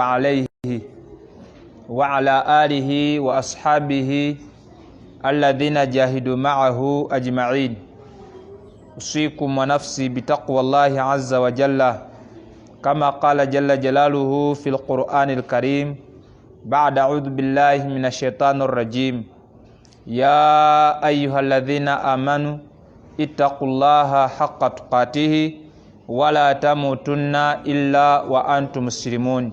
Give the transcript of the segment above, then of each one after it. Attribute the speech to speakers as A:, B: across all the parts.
A: عليه وعلى آله وأصحابه الذين جاهدوا معه أجمعين. أوصيكم ونفسي بتقوى الله عز وجل كما قال جل جلاله في القرآن الكريم بعد أعوذ بالله من الشيطان الرجيم. يا أيها الذين آمنوا اتقوا الله حق تقاته ولا تموتن إلا وأنتم مسلمون.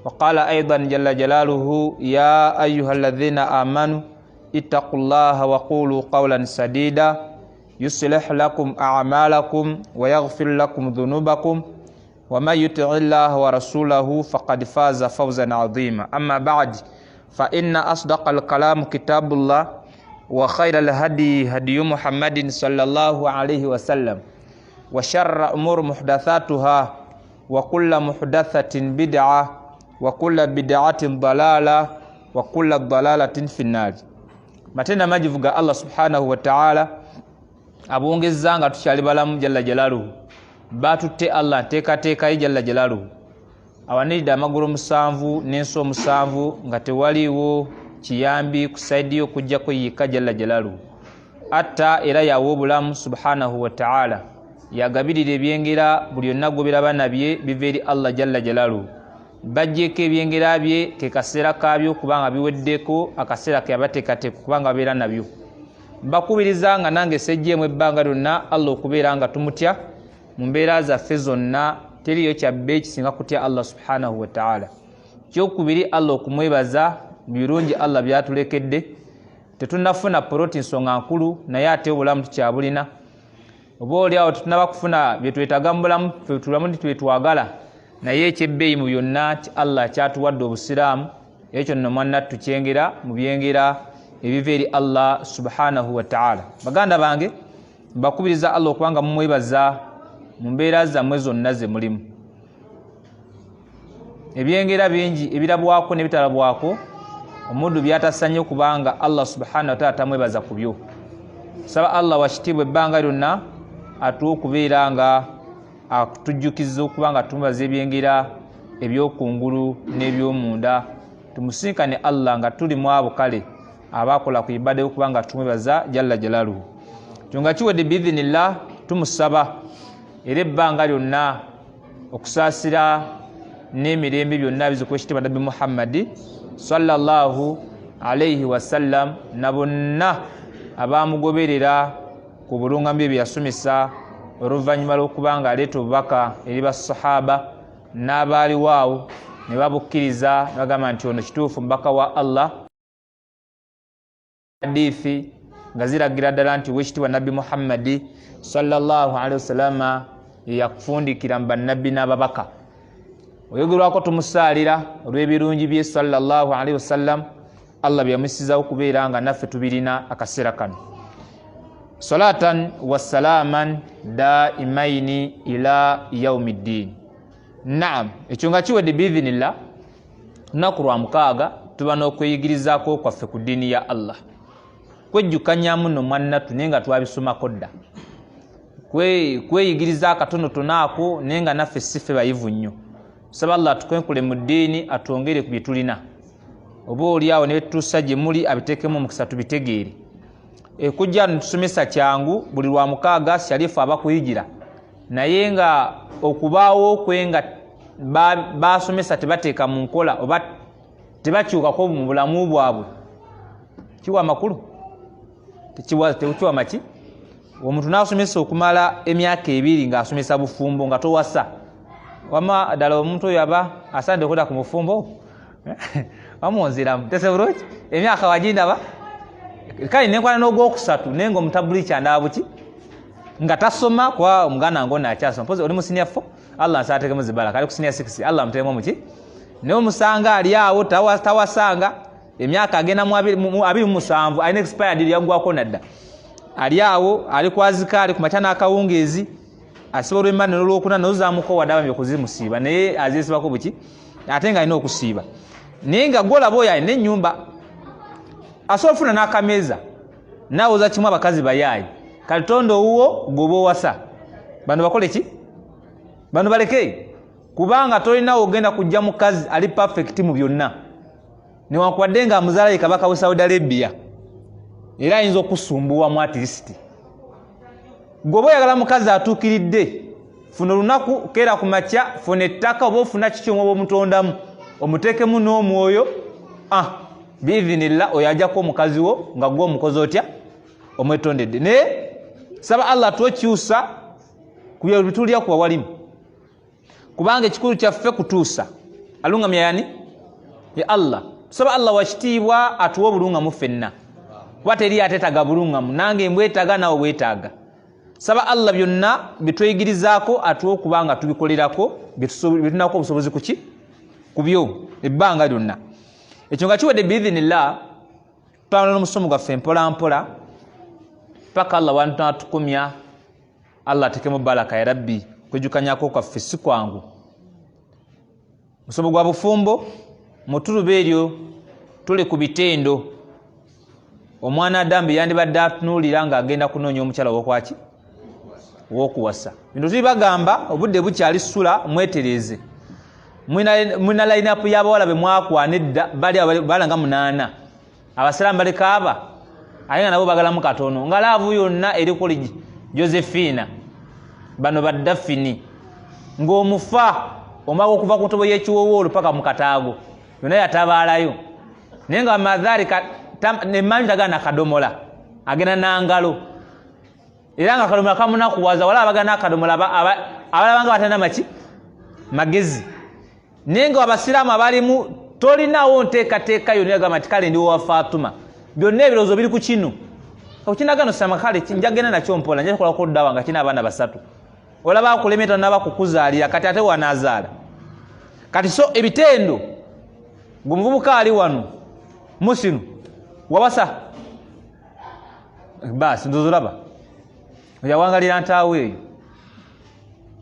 A: وقال أيضا جل جلاله يا أيها الذين آمنوا اتقوا الله وقولوا قولا سديدا يصلح لكم أعمالكم ويغفر لكم ذنوبكم ومن يطع الله ورسوله فقد فاز فوزا عظيما. أما بعد فإن أصدق الكلام كتاب الله وخير الهدي هدي محمد صلى الله عليه وسلم وشر أمور محدثاتها وكل محدثة بدعة وكل بدعة ضلالة وكل ضلالة في النار. matenda majivuga Allah subhanahu wa ta'ala abongezanga tukyali balamu jalla jalaluhu batutte Allah teeka jalla jalaluhu awanirida amagulu musanvu n'enso musanvu nga tewaliwo kiyambi kusaidiyo kujja kuyika jalla jalaluhu atta era yawo obulamu subhanahu wa ta'ala yagabirira ebyengera buli yonna gobera bana bye biva eri Allah jalla jalaluhu bajjeko ebyengera bye kekaseera kabyo kubanga biweddeko akaseera keyabateekateeka kubanga babeera nabyo. Mbakubiriza nga nange sejjeemu ebbanga lyonna Allah okubeera nga tumutya mu mbeera zaffe zonna, teriyo kyabbe kisinga kutya Allah subhanahu wa ta'ala. Kyokubiri Allah okumwebaza mu birungi Allah byatulekedde. Tetunnafuna poloti nsonga nkulu naye ate obulamu tukyabulina. Oba oliawo tetunaba kufuna bye twetaaga mu bulamu tulamu bye twagala naye ekyebbeeyi mu byonna Allah kyatuwadde obusiraamu ekyo nno mwannattu kyengera mu byengera ebiva eri Allah subhanahu wa ta'ala. Baganda bange mbakubiriza Allah okubanga mumwebaza mu mbeera zammwe zonna ze mulimu. Ebyengera bingi ebirabwako n'ebitalabwako omundu byatasanye kubanga Allah subhanahu wa ta'ala tamwebaza ku byo. Saba Allah wakitiibwa ebbanga lyonna atuwa okubeera nga atujjukiza okubanga tumubaza ebyengera ebyokungulu n'ebyomunda. Tumusinkane Allah nga tuli mu abo kale abakola ku ibada y'okubanga tumwebaza jalla jalaluhu. Kyonga kiwedde biidhinillah tumusaba era ebbanga lyonna okusaasira n'emirembe byonna bizikwekitiibwa Nabbi Muhammadi sallallahu alayhi wasallam na bonna abamugoberera ku bulungambi bye yasomesa oluvannyuma lw'okubanga aleeta obubaka eri basahaba n'abaaliwaawo ne babukkiriza bagamba nti ono kituufu mubaka wa Allah. Hadithi nga ziragira ddala nti wekitiibwa Nabbi Muhammadi sallallahu alayhi wasallam yakufundikira mu bannabbi n'ababaka. Oyogerwako tumusaalira olw'ebirungi bye sallallahu alayhi wasallam Allah byamusizawo okubeera nga naffe tubirina akaseera kano. Salatan wassalaman daimaini ila yaumiddin. Naam, ekyo nga kiwedde biidhinillah lunaku lwa mukaaga tuba n'okweyigirizaako kwaffe ku ddiini ya Allah. Kwejjukanya muno mwannattu naye nga twabisomako dda. Kweyigiriza akatonotono ako naye nga naffe siffe bayivu nnyo. Saba Allah atukenkule mu ddiini atwongere ku bye tulina. Oba oliawo ne tutuusa gye muli abiteekemu omukisa tubitegeere. Ekujja netusomesa kyangu buli lwa mukaaga Sharifu aba kuyigira naye nga okubaawo kwe nga basomesa tebateeka mu nkola oba tebakyukako mu bulamu bwabwe kiwa amakulu tekiwa maki. Omuntu n'asomesa okumala emyaka 2 ng'asomesa bufumbo nga towasa wama ddala omuntu oyo aba asande okuda ku mufumbo wamuwonzeramu tese bulungi emyaka wagindaba kale nenkwana n'ogwokusatu naye ng'omutabuli kyandabuki nga tasoma kwa omuganda ng'ono akyasoma mpozi oli mu senior 4 Allah nsaatekemu zibala kali ku senior 6 Allah amuteemu muki naye omusanga ali awo tawasanga emyaka agenda mu 27 alina expired lyagwako nadda ali awo ali kwazika ali ku makya n'akawungeezi asiba olw'emmane n'olwokuna n'ozaamuko wadde abamye okuzimusiiba naye azeesibako buki ate nga alina okusiiba naye nga gwolaba oyo alina ennyumba asobola ofuna n'akameeza nawoza kimu abakazi bayaayi kalitondo owuwo goba owasa bano bakole ki bano baleke kubanga tolina ogenda kujja mukazi ali perfect mu byonna newankubadde nga amuzaala ye kabaka wa Saudi Arabia era ayinza okusumbuwa mu at least gwoba oyagala mukazi atuukiridde funa olunaku keera ku makya funa ettaka oba ofuna kiki omwoba omutondamu omuteekemu n'omwoyo biidhinillah oyo ajjako omukazi wo nga gwe omukozi otya omwetondedde naye saba Allah twokyusa ku byo bitulira kuba walimu kubanga ekikulu kyaffe kutuusa alungamya yani ya Allah saba Allah wakitiibwa atuwa obulungamu ffenna kuba teri ateetaga bulungamu nange mbwetaaga nawe bwetaaga saba Allah byonna bitweyigirizaako atuwa okubanga tubikolerako bitunako obusobozi kuki ku byo ebbanga lyonna ekyo nga kiwedde biidhinillah tutambula n'omusomo gwaffe mpola mpola paka Allah wanatukumya Allah atekemu baraka ya Rabbi kwejukanyako kwaffe si kwangu musomo gwa bufumbo mutulube eryo tuli ku bitendo omwana Adamu yandibadde atunuulira nga agenda kunoonya omukyala w'okwaki w'okuwasa bino tubagamba obudde bukyali ssula mwetereeze mwina line-up y'abawala be mwakwana edda bali nga 8 abasiraamu balekaaba ate nga nabo bagalamu katono nga laavu yonna eri kuli Josephina bano baddafini ng'omufa omala okuva ku ntobo y'ekiwowoolo paka mu kataago yonna yatabaalayo naye nga madhari nemanyi tagana kadomola agenda nangalo era nga kadomola kamunakuwaza wala abagana akadomola abalabanga batenda maki magezi naye nga abasiraamu abalimu tolinawo nteekateeka yonna yagamba nti kale ndiwo wa Fatuma byonna ebirowoozo biri ku kino okinagano sama kale njagenda nakyo mpola nja kukolako ddawa nga kina abaana 3 olaba akulemeta n'abakukuzaalira kati ate wanaazaala kati so ebitendo gumuvubuka ali wano musinu wabasa basi ndozolaba oyawangalira ntaawe eyo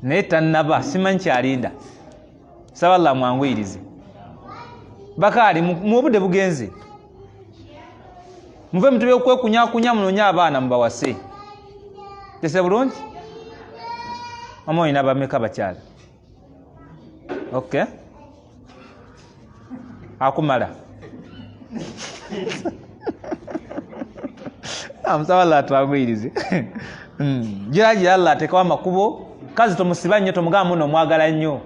A: naye tannaba simanyi kyalinda saba Allah mwanguyirize bakali mu obudde bugenze muve mutube okwekunyaakunya munoonya abaana mubawase tese bulungi amoyina bameka bakyala okay akumala amusaba Allah twagwirize jiragira Allah atekawo amakubo kazi tomusiba nnyo tomugamba muno omwagala nnyo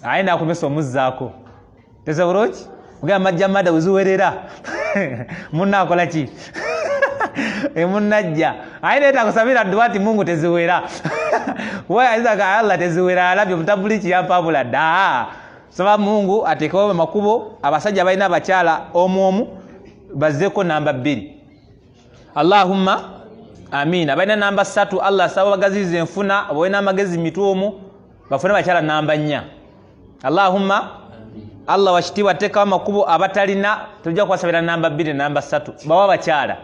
A: ayina akumesa omuzzaako tese bulungi mugamba majja mada weziwerera munna akola ki munajja ayina etakusabira dduwa ati Mungu teziwera wayazaka Allah teziwera alabye mutabuli kiyampabula da saba Mungu atekawo amakubo abasajja balina abakyala omu bazzeko namba 2 Allahumma amina balina namba 3 Allah saba bagazize enfuna balina amagezi mitwomu bafune bakyala namba 4 Allahumma Allah wakitiibwa atekawo amakubo abatalina tujja kwasabira namba 2 namba 3 bawa bakyala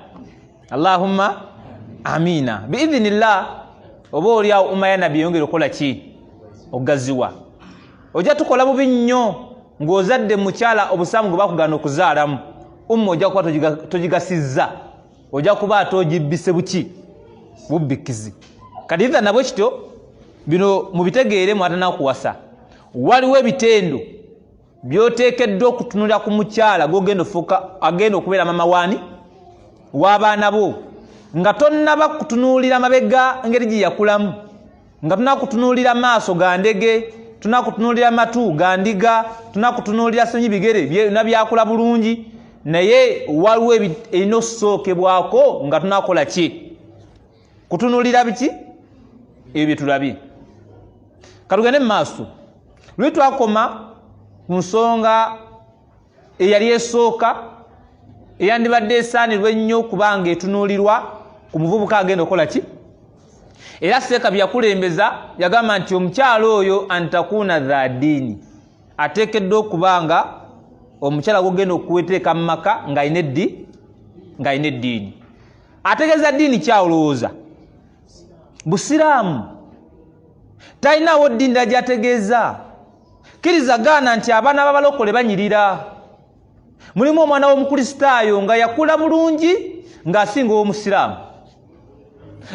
A: Allahumma amina biidhinillah oba oliawo umma ya nabi yongera okukola ki ogaziwa ojja tukola bubi nnyo ng'ozadde mukyala obusaamu gwe bakugana okuzaalamu umma ojja kuba togigasizza ojja kuba ate ogibbise buki bubbikizi kati idha nabwe kityo bino mubitegeere mwatanakuwasa waliwo ebitendo byoteekeddwa okutunulira ku mukyala gw'ogenda ofuuka agenda okubeera mama waani w'abaana bo nga tonnaba kutunuulira mabega ngeri gye yakulamu nga tunakutunuulira maaso ga ndege tunakutunuulira matu ga ndiga tunakutunuulira sonyi bigere byonna byakula bulungi naye waliwo erina okusookebwako nga tunakola ki kutunuulira biki ebyo bye tulabye katugende mu maaso lwe twakoma ku nsonga eyali esooka eyandibadde esaanirwa ennyo kubanga etunuulirwa ku muvubuka agenda okukola ki era seeka byakulembeza yagamba nti omukyalo oyo antakuuna dha ddiini ateekeddwa okubanga omukyala gwogenda okuweteeka mu maka ng'ayina eddiini ategeeza ddiini kyawolowooza busiraamu talinawo ddiini dda gyategeeza kkiriza gaana nti abaana b'abalokole banyirira mulimu omwana w'omukristaayo nga yakula bulungi ng'asinga ow'omusiraamu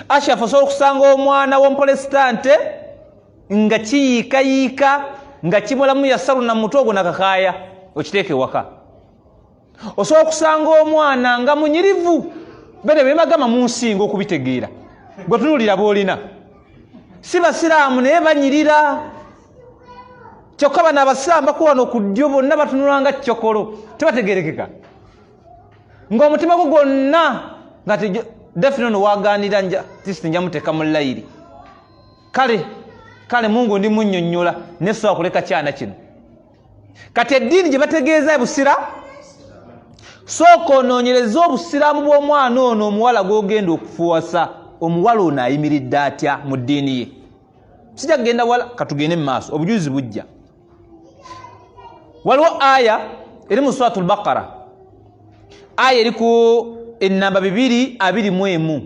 A: ashafu osobola okusanga omwana w'omupolesitante nga kiyiikayiika nga kimulamu yasalu na mutogo na kakaya okiteeke waka. Osobola okusanga omwana nga munyirivu bene bemagama mu nsinga okubitegeera gwe tunulira boolina si basiraamu naye banyirira kyokka bano abasiraamu bakuwano ku ddyo bonna batunulanga kyokolo tebategerekeka ng'omutima gwo gwonna nga defino no waganira nja muteeka mu layiri kale Mungu ndi munnyonnyola nesobola kuleka kyana kino kati eddiini gye bategeeza ebusira sooka onoonyereza obusiraamu bw'omwana ono omuwala gw'ogenda okufuwasa omuwala ono ayimiridde atya mu ddiini ye sijja kugenda wala katugende mu maaso obujulizi bujja. Waliwo aya eri mu suratul Baqara aya eri ku ennamba 221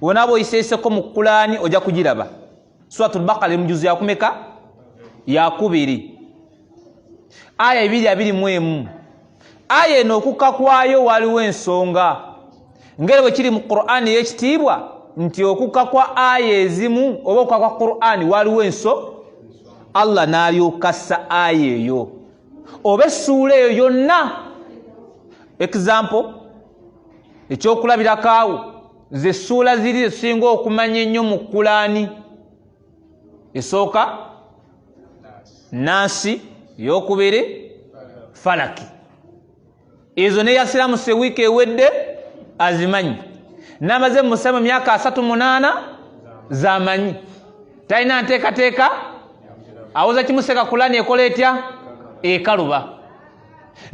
A: wonaaba oyiseeseko mu Qur'ani ojja kugiraba. Suratul Baqara eri mu juzu yakumeka yakubiri aya 221 aya eno okukka kwayo waliwo ensonga ngeri bwe kiri mu Qur'ani ey'ekitiibwa nti okukka kwa aya ezimu oba okukka kwa Qur'ani waliwo Allah n'alyokassa aya eyo oba essuula eyo yonna. Example ekyokulabirako awo ze ssuula ziri ezisinga okumanya ennyo mu Qur'ani esooka Naasi, eyokubiri Falaki. Ezo ne yasiramu se wiiki ewedde azimanyi n'amaze mu musaamu myaka 38 zamanyi talina nteekateeka awoza kimuseka Qur'ani ekola etya ekaluba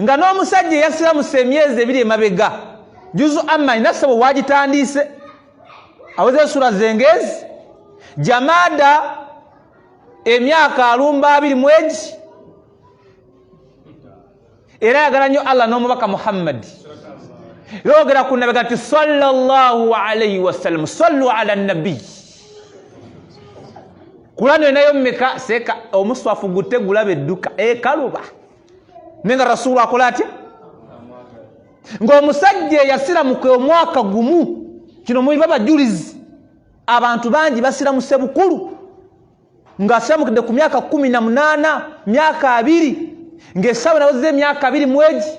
A: nga n'omusajja eyasiramu se emyezi 2 emabega juzu amma nasaba wagitandiise awoza sura zengezi Jamada emyaka 20 mwezi era yagala nnyo Allah n'omubaka Muhammad yogera ku nabi gati sallallahu alayhi wasallam sallu ala nabi Qur'ani enayo mmeka seka omuswafu gutegula bedduka ekaluba nenga rasulu akola atya ng'omusajja yasiramu kwe omwaka gumu kino muli babajulizi abantu bangi basiramu sebukulu ng'asiramukidde ku myaka 18 myaka 2 ng'essaawa nawoze emyaka 2 mwezi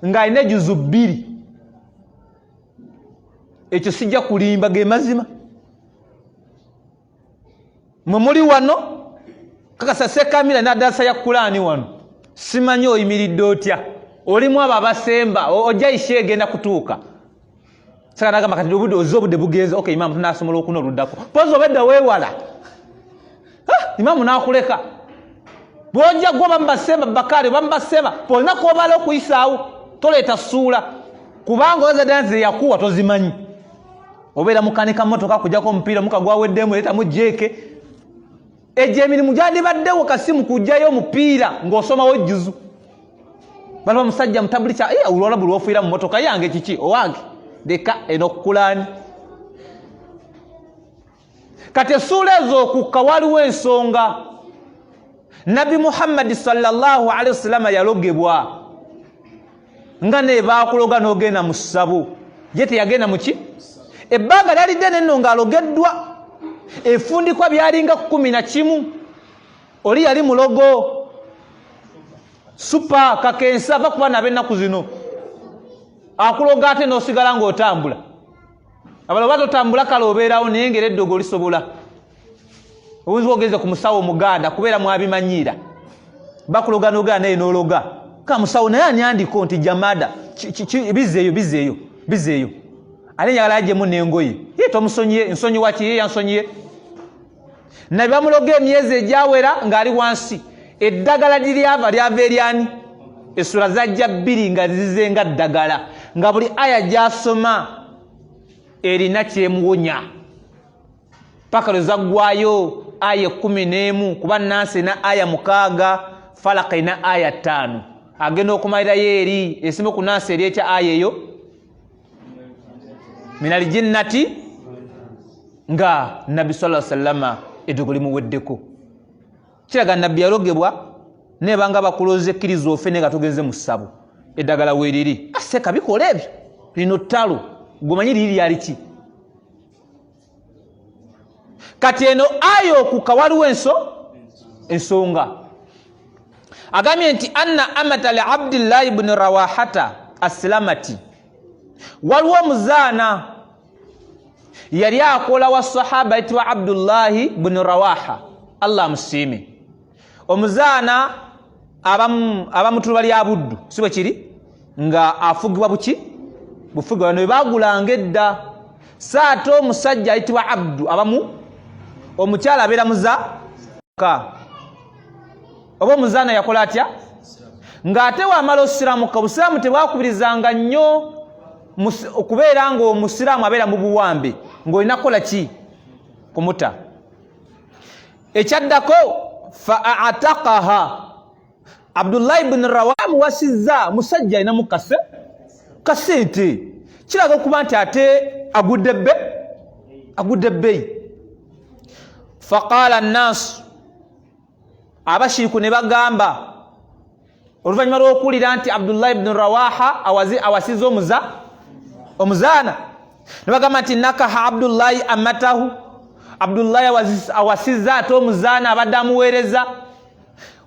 A: ng'alina juzu 2 ekyo sijja kulimba ge mazima mwe muli wano kakasa sekamira n'addaasa ya Qur'ani wano simanyi oyimiridde otya olimu abo abasemba ojja ishe egenda kutuuka saka nagamba kati obudde bugenze okay imamu tunasomola okuno oluddako pozi obedda weewala imamu n'akuleka bw'ojja gwa bamubasemba Bakari bamubasemba polina kwobala okuyisaawo toleeta ssuula kubanga oza dansi yakuwa tozimanyi obeera mukanika motoka kujjako omupiira muka gwaweddemu leetamu jeeke egyo emirimu gyandibaddewo kasimu kujjayo omupiira ng'osomawo juzu bali bamusajja mutabuli kya olwala buli ofiira mu motoka yange kiki owange leka eno Qur'ani kati essuula ezo okukka waliwo ensonga Nabi Muhammad sallallahu alaihi wasallam yalogebwa nga ne baakuloga n'ogenda mu ssabo ye teyagenda mu ki ebbanga lyalidde nenno ng'alogeddwa efundikwa byalinga 11 oli yali mulogo supa kakensa bakuba n'ab'ennaku zino akuloga ate n'osigala ng'otambula abalo batotambula kale obeerawo naye ngera eddogo lisobola oyinza ogeze ku musawo omuganda kubeera mwabimanyiira bakuloga n'ogenda naye n'ologa ka musawo naye anyandiko nti Jamada bizeeyo ale nyagala ajjemu n'engoye ye tomusonyiye ensonyi waki ye yansonyiye naye bamuloga emyezi egyawera ng'ali wansi eddagala liryava lyava eryani essula zajja 2 nga zizenga ddagala nga buli aya gy'asoma erina kyemuwonya paka lwezaggwayo aya 11 kuba Naasi na aya 6 Falaki na aya 5 agenda okumalirayo eri esimu ku Naasi eri ekya aya eyo minal jinnati nga Nabi sallallahu alaihi wasallam eddogo limuweddeko kiraga Nabbi yalogebwa nebanga bakuloze ekkiriza ofene nga tugeze mu ssabo eddagala weeriri aseka bikola ebyo lino ttalo gomanyi liri lyaliki kati eno ayo okukka waliwo ensonga agamye nti anna amata li Abdullah ibn Rawahata aslamati, waliwo omuzaana yali akola wa sahaba yitibwa Abdullah ibn Rawaha, Allah musiime. Omuzaana abamutulu bali abuddu si bwe kiri nga afugibwa bufugibwa bano bagulanga edda. Saate omusajja ayitibwa Abdu omukyala abeera muzaaka oba omuzaana yakola atya ng'ate wamala osiramuka. Obusiraamu tebwakubirizanga nnyo okubeera ng'omusiraamu abeera mu buwambe ng'olina kukola ki? Kumuta. Ekyaddako fa a'taqaha, Abdullah ibn Rawaha muwasizza musajja alinamu kasente, kiraga okuba nti ate agudde bbeeyi. Faqala annaasu, abashiriku ne bagamba oluvannyuma lw'okuwulira nti Abdullah ibn Rawaha awasizza omuzaana, ne bagamba nti nakaha Abdullahi amatahu, Abdullahi awasizza ate omuzaana abadde amuweereza.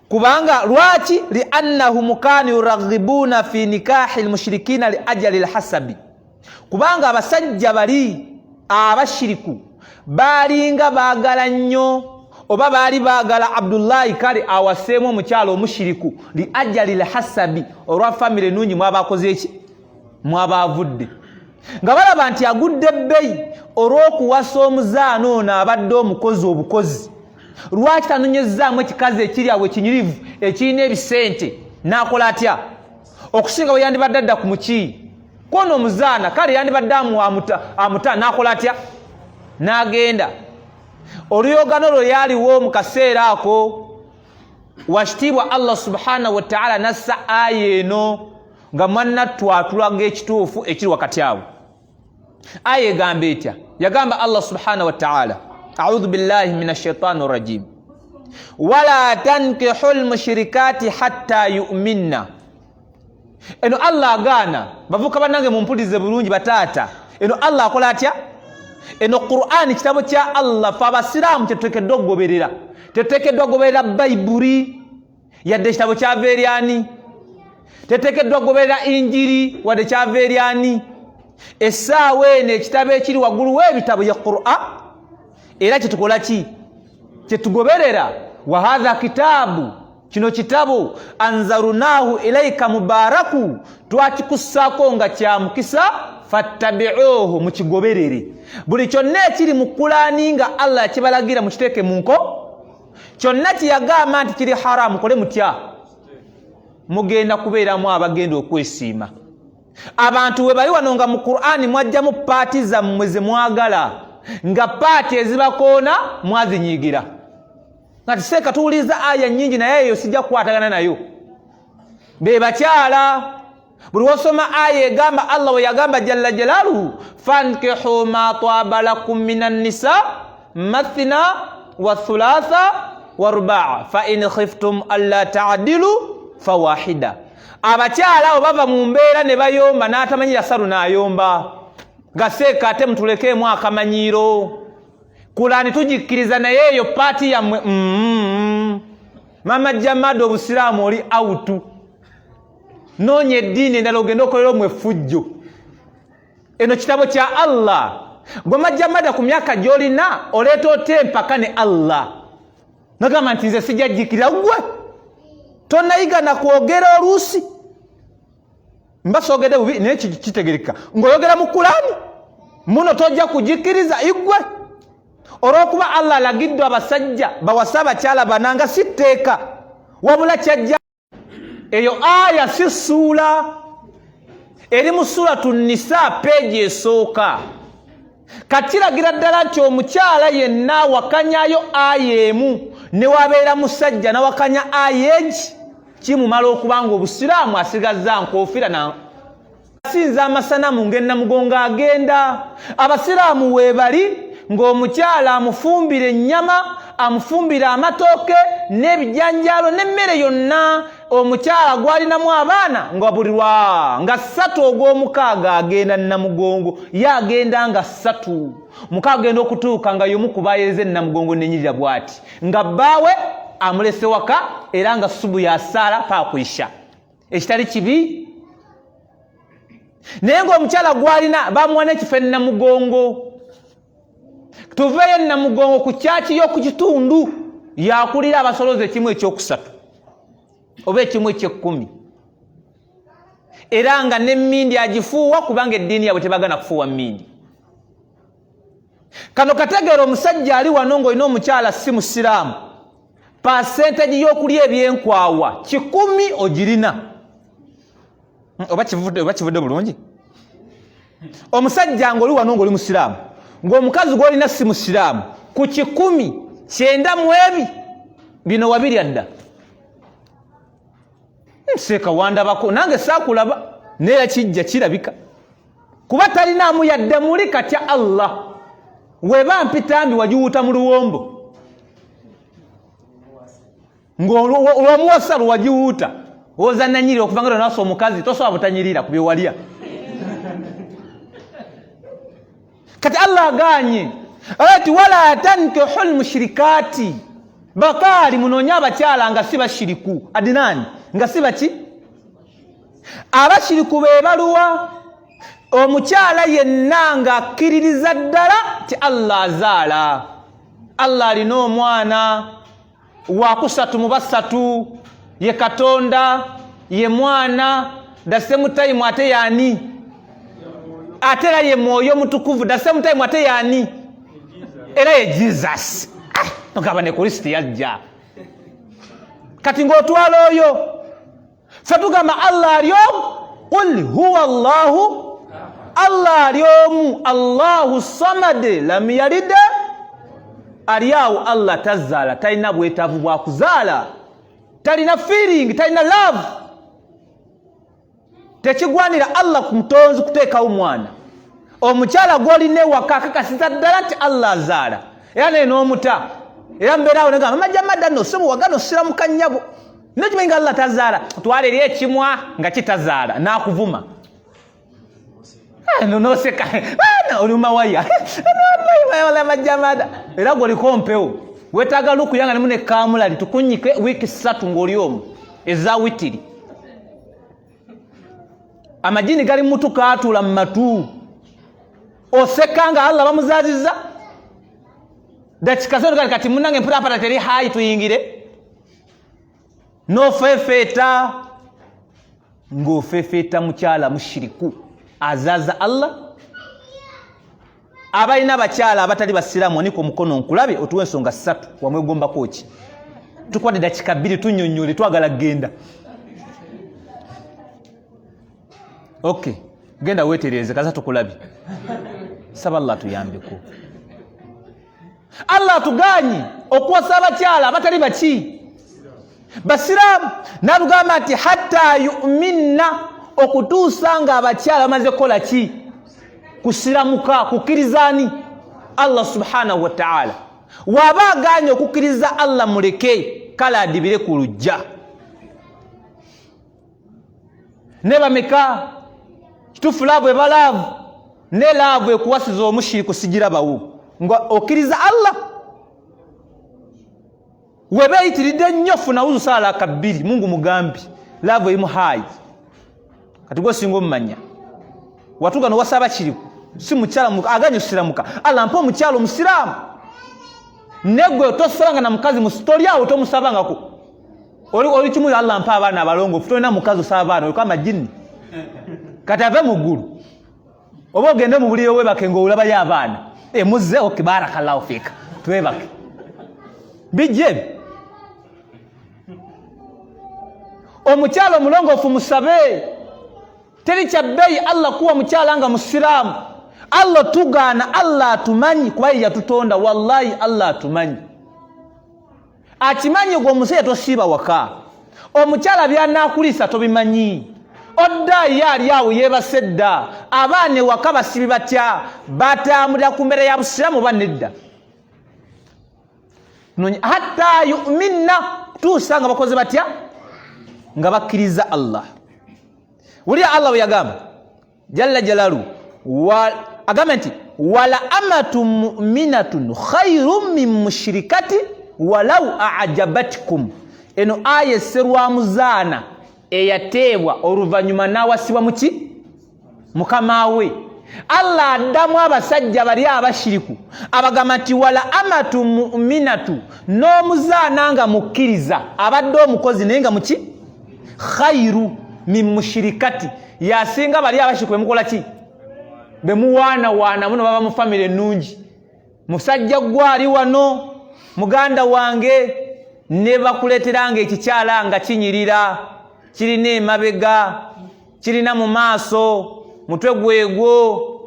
A: Kubanga lwaki? Li annahum kanu yuraghibuna fi nikahi almushrikina li ajali alhasabi, kubanga abasajja bali abashiriku balinga baagala nnyo oba baali baagala Abdullahi kale awaseemu omukyalo omushiriku li ajali alhasabi, olwa famire nungi mwabakoze eki? Mwabavudde. Nga balaba nti agudde bbeeyi olw'okuwasa omuzaana ono abadde omukozi obukozi. Lwaki tanonyezzaamu ekikazi ekiri awo ekinyirivu ekirina ebisente n'akola atya? Okusinga bwe yandibadde adda ku muki kwona omuzaana kale yandibadde amuta n'akola atya? N'agenda. Oluyogano lwe yaliwo mu kaseera ako wakitiibwa Allah subhanahu wa ta'ala nassa aya eno nga mwannattu atulaga ekituufu ekiri wakati awo. Aya egamba etya? Yagamba Allah subhanahu wa ta'ala, a'udhu billahi minash shaitani rajim, wala tankihul mushrikati hatta yu'minna. Eno Allah agaana bavuka bannange mumpulize bulungi bataata, eno Allah akola atya? Eno Qur'ani kitabo kya Allah, fa abasiraamu tetuteekeddwa okugoberera, tetuteekeddwa okugoberera Bayibuli yadde ekitabo kyava eri ani, tetuteekeddwa okugoberera Injiri wadde kyava eri ani. Essaawa eno ekitabo ekiri waggulu w'ebitabo ya Qur'an era kyetukola ki? Kyetugoberera. Wa hadha kitaabu, kino kitabo anzarunahu ilaika mubaraku, twakikussaako nga kya mukisa, fattabi'uhu, mukigoberere. Buli kyonna ekiri mu Qur'ani nga Allah yakibalagira mukiteeke mu nko, kyonna kiyagamba nti kiri haramu kole mutya? Mugenda kubeeramu abagenda okwesiima. Abantu we bali wano nga mu Qur'ani mwajjamu paati zammwe ze mwagala, nga paati ezibakoona mwazinyiigira. Nga tiseeka tuwuliza aya nnyingi naye eyo sijja kukwatagana nayo. Be bakyala, buli wosoma aya egamba Allah we yagamba jalla jalaaluhu, fankihu ma taaba lakum minan nisa mathna wa thulatha wa rubaa fa in khiftum alla ta'dilu fawahida. Abakyala abo bava mu mbeera ne bayomba n'atamanyira salu n'ayomba. Gaseeka ate mutulekeemu akamanyiiro. Qur'ani tugikkiriza naye eyo paati yammwe Mama Jamad obusiraamu oli awutu. Noonya eddiini endala ogenda okolera omwe effujjo. Eno kitabo kya Allah. Gwe Mama Jamad ku myaka gy'olina oleeta ote empaka ne Allah. Nagamba nti nze sijajjikira gwe. Tonayiga na kwogera oluusi. Mbasogede bubi naye kitegereka. Ng'oyogera mu Qur'ani muno tojja kugikkiriza igwe. Olw'okuba Allah alagidde abasajja bawasa abakyala bananga si tteeka wabula kyajja. Eyo aya si ssuula. Eri mu suratu Nisa peegi esooka. Kakiragira ddala nti omukyala yenna wakanyayo aya emu ne wabeera musajja nawakanya aya egi kimumala okubanga obusiraamu asigazza nkofiira na asinza amasanamu ng'ennamugongo agenda. Abasiraamu weebali ng'omukyala amufumbira ennyama, amufumbira amatooke n'ebijanjaalo n'emmere yonna. Omukyala gwalinamu abaana ng'abulirwa nga 3 ogw'omukaaga agenda nnamugongo, ye agenda nga 3. Mukaaga agenda okutuuka nga y'omu ku baayereza ennamugongo n'enyirira bw'ati nga bbaawe
B: amulese waka era nga subu ya sala pa kuisha ekitali kibi. Naye ng'omukyala gwalina bamuwana ekifo Namugongo, tuveeyo Namugongo ku kyaki y'oku kitundu yakulira abasoloze kimu ekyokusatu oba ekimu eky'ekkumi, era nga n'emmindi agifuuwa kubanga eddiini yabwe tebagana kufuuwa mmindi. Kano kategeera omusajja ali wano ng'olina omukyala si musiraamu, pasentegi y'okulya ebyenkwawa 100 ogirina. Oba kivudde bulungi? Omusajja ng'oli wano ng'oli musiraamu, ng'omukazi gw'olina si musiraamu, ku 10 9 mu ebi bino wabirya dda. Seeka wandabako nange saakulaba neera kijja kirabika kuba talinaamu yadde muli katya Allah. Weba mpitambi wajiwuuta mu luwombo ng'olwomuwasa lwajiwuuta oza nanyirira okuvanga lwe nasa omukazi tosobola butanyirira ku byewalya. Kati Allah aganye ati wala tankihu lmushrikati, bakaali munoonya abakyala nga si bashiriku. Adinani nga si baki? Abashiriku be baluwa? Omukyala yenna nga akkiririza ddala ti Allah azaala, Allah alina omwana wakusatu mu basatu, ye Katonda, ye mwana, the same time ate yani, ate era ye Mwoyo Mutukuvu, the same time ate yani, era ye Jesus. Nogamba ne Kristo yajja. Kati ng'otwala oyo ffe tugamba Allah ali omu, qul huwa Allahu, Allah ali omu, Allahu samad lam yalid, ali awo Allah tazaala, talina bwetaavu bwa kuzaala, talina feeling, talina love. Tekigwanira Allah ku mutonzi kuteekawo mwana. Omukyala gw'olina ewaka akakasiza ddala nti Allah azaala, era naye n'omuta, era mbeeraawo negamba majamada nno si buwagano siramuka nnyabo nekimanyi nga Allah tazaala, twala eri ekimwa nga kitazaala n'akuvuma. Noseka oluma waya wala majamada, era gwoliko mpewo wetaaga lukuyanga nemu ne kamulali tukunyike wiiki 3 ng'oli omu eza witiri. Amajini gali mutuka atula mu matu, oseka nga Allah bamuzaziza dakika zino kati munange mpulapata teri hayi tuyingire nofefeeta ng'ofefeeta mukyala mushiriku azaza Allah. Abalina abakyala abatali basiraamu oniko omukono nkulabe otuwa ensonga 3 wamwegombako ki tukwadde dakika 2 tunyonyole twagala genda. Okay, genda weetereze kaza tukulabye. Saba Allah tuyambeko. Allah tuganyi okuwasa abakyala abatali baki basiraamu, nalugamba nti hatta yu'minna, okutuusa nga abakyala bamaze kola ki? Kusiramuka, kukirizani Allah subhanahu wa ta'ala. Waba aganye okukiriza Allah muleke kala adibire ku lujja. Ne bameka kitufu laavu ebalaavu ne laavu ekuwasiza omushiriku sigirabawo nga okiriza Allah. Webeeyitiridde nnyo funa wuzu sala kabiri Mungu mugambi laavu imu hayi kati gwe singa omumanya watuga no wasaba kiriku si mukyala aganye osiramuka Allah mpa omukyala omusiraamu negwe tosalanga na mukazi mu story awo tomusabangako oli kimu Allah mpa abaana abalongo futona mukazi osaba abaana oliko amajini kati ave mu ggulu oba ogende mu buliyo webake ng'olabayo abaana muzze oke barakallahu fika twebake bijje. Omukyala omulongoofu musabe, teri kyabbeeyi Allah kuwa mukyala nga musiraamu. Allah tugaana, Allah atumanyi kuba ye yatutonda, wallahi Allah atumanyi. Akimanyi gwe omusajja tosiiba waka, omukyala by'anaakulisa tobimanyi. Odda yali awo yeebase dda, abaana ewaka basibi batya, batambulira ku mbeera ya busiraamu oba nedda. Hatta yu'minna, tuusa nga bakoze batya? Nga bakkiriza Allah. Wulira Allah bwe yagamba jalla jalalu agamba nti wala amatu mu'minatun khayrun min mushrikati walau a'jabatkum eno aya serwa muzaana eyateebwa oluvanyuma nawasibwa muki mukamawe Allah addamu abasajja bali abashiriku abagamba nti wala amatu mu'minatu n'omuzaana nga mukkiriza abadde omukozi naye nga muki khairu min mushrikati yasinga bali abashiriku bemukola ki bemuwaana muno baba mu family ennungi musajja gwali wano muganda wange ne bakuleteranga ekikyala nga kinyirira kirina emabega kirina mu maaso mutwe gwegwo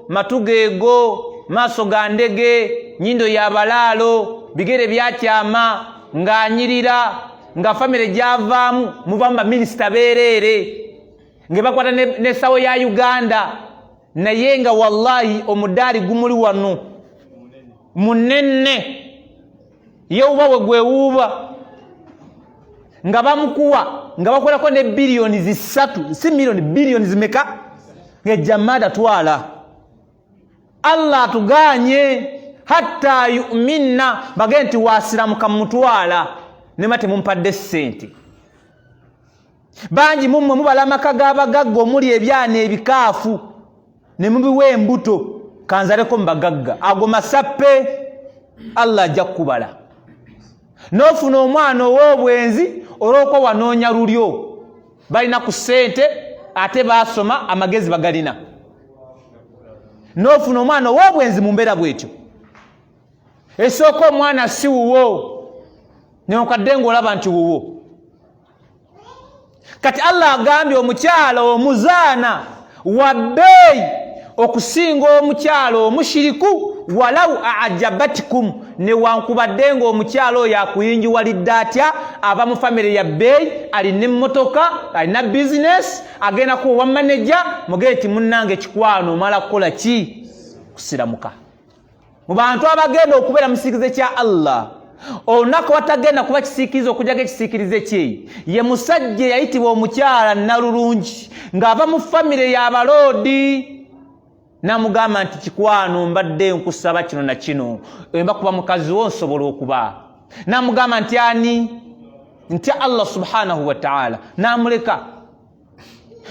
B: matu geego maaso ga ndege nyindo ya balaalo bigere byakyama ng'anyirira nga famire gyavaamu muvaamu baminisita beereere nge bakwata n'essawo ya Uganda naye nga wallahi omudaali gumuli wano munene yewuba we gwewuuba nga bamukuwa nga bakolako ne biliyoni 3 si milioni biliyoni zimeka ngejamada twala Allah atuganye hatta yu'minna bagenti wasiramu kamutwala nemate mumpadde sente banji mumwe mubala makaga abagagga omuli ebyana ebikaafu ne mubiwe embuto kanzaleko mbagagga ago masappe Allah ajja kubala nofuna omwana ow'obwenzi olw'okwo wanoonya lulyo balina ku ssente ate basoma amagezi bagalina nofuna omwana ow'obwenzi mu mbeera bwetyo esooka omwana si wuwo neokadde ng'olaba nti wuwo kati Allah agambye omukyala omuzaana wa bbeeyi okusinga omukyala omushiriku walau a'jabatkum newankubadde ng'omukyala oyo akuyinjiwalidde atya aba mu famire ya bbeeyi alina emmotoka alina bizinesi agenda kuwa manager mugee ti munnange ekikwano omala kukola ki kusiramuka mu bantu abagenda okubeera mu kisiikirize kya Allah olunaku watagenda kuba kisiikirize okujjaga ekisiikirize kye ye musajja yayitibwa omukyala nnalulungi ng'ava mu famire ya baloodi namugamba nti kikwano mbadde nkusaba kino na kino emba kuba mukazi wo nsobola okuba namugamba nti ani nti Allah subhanahu wa ta'ala namuleka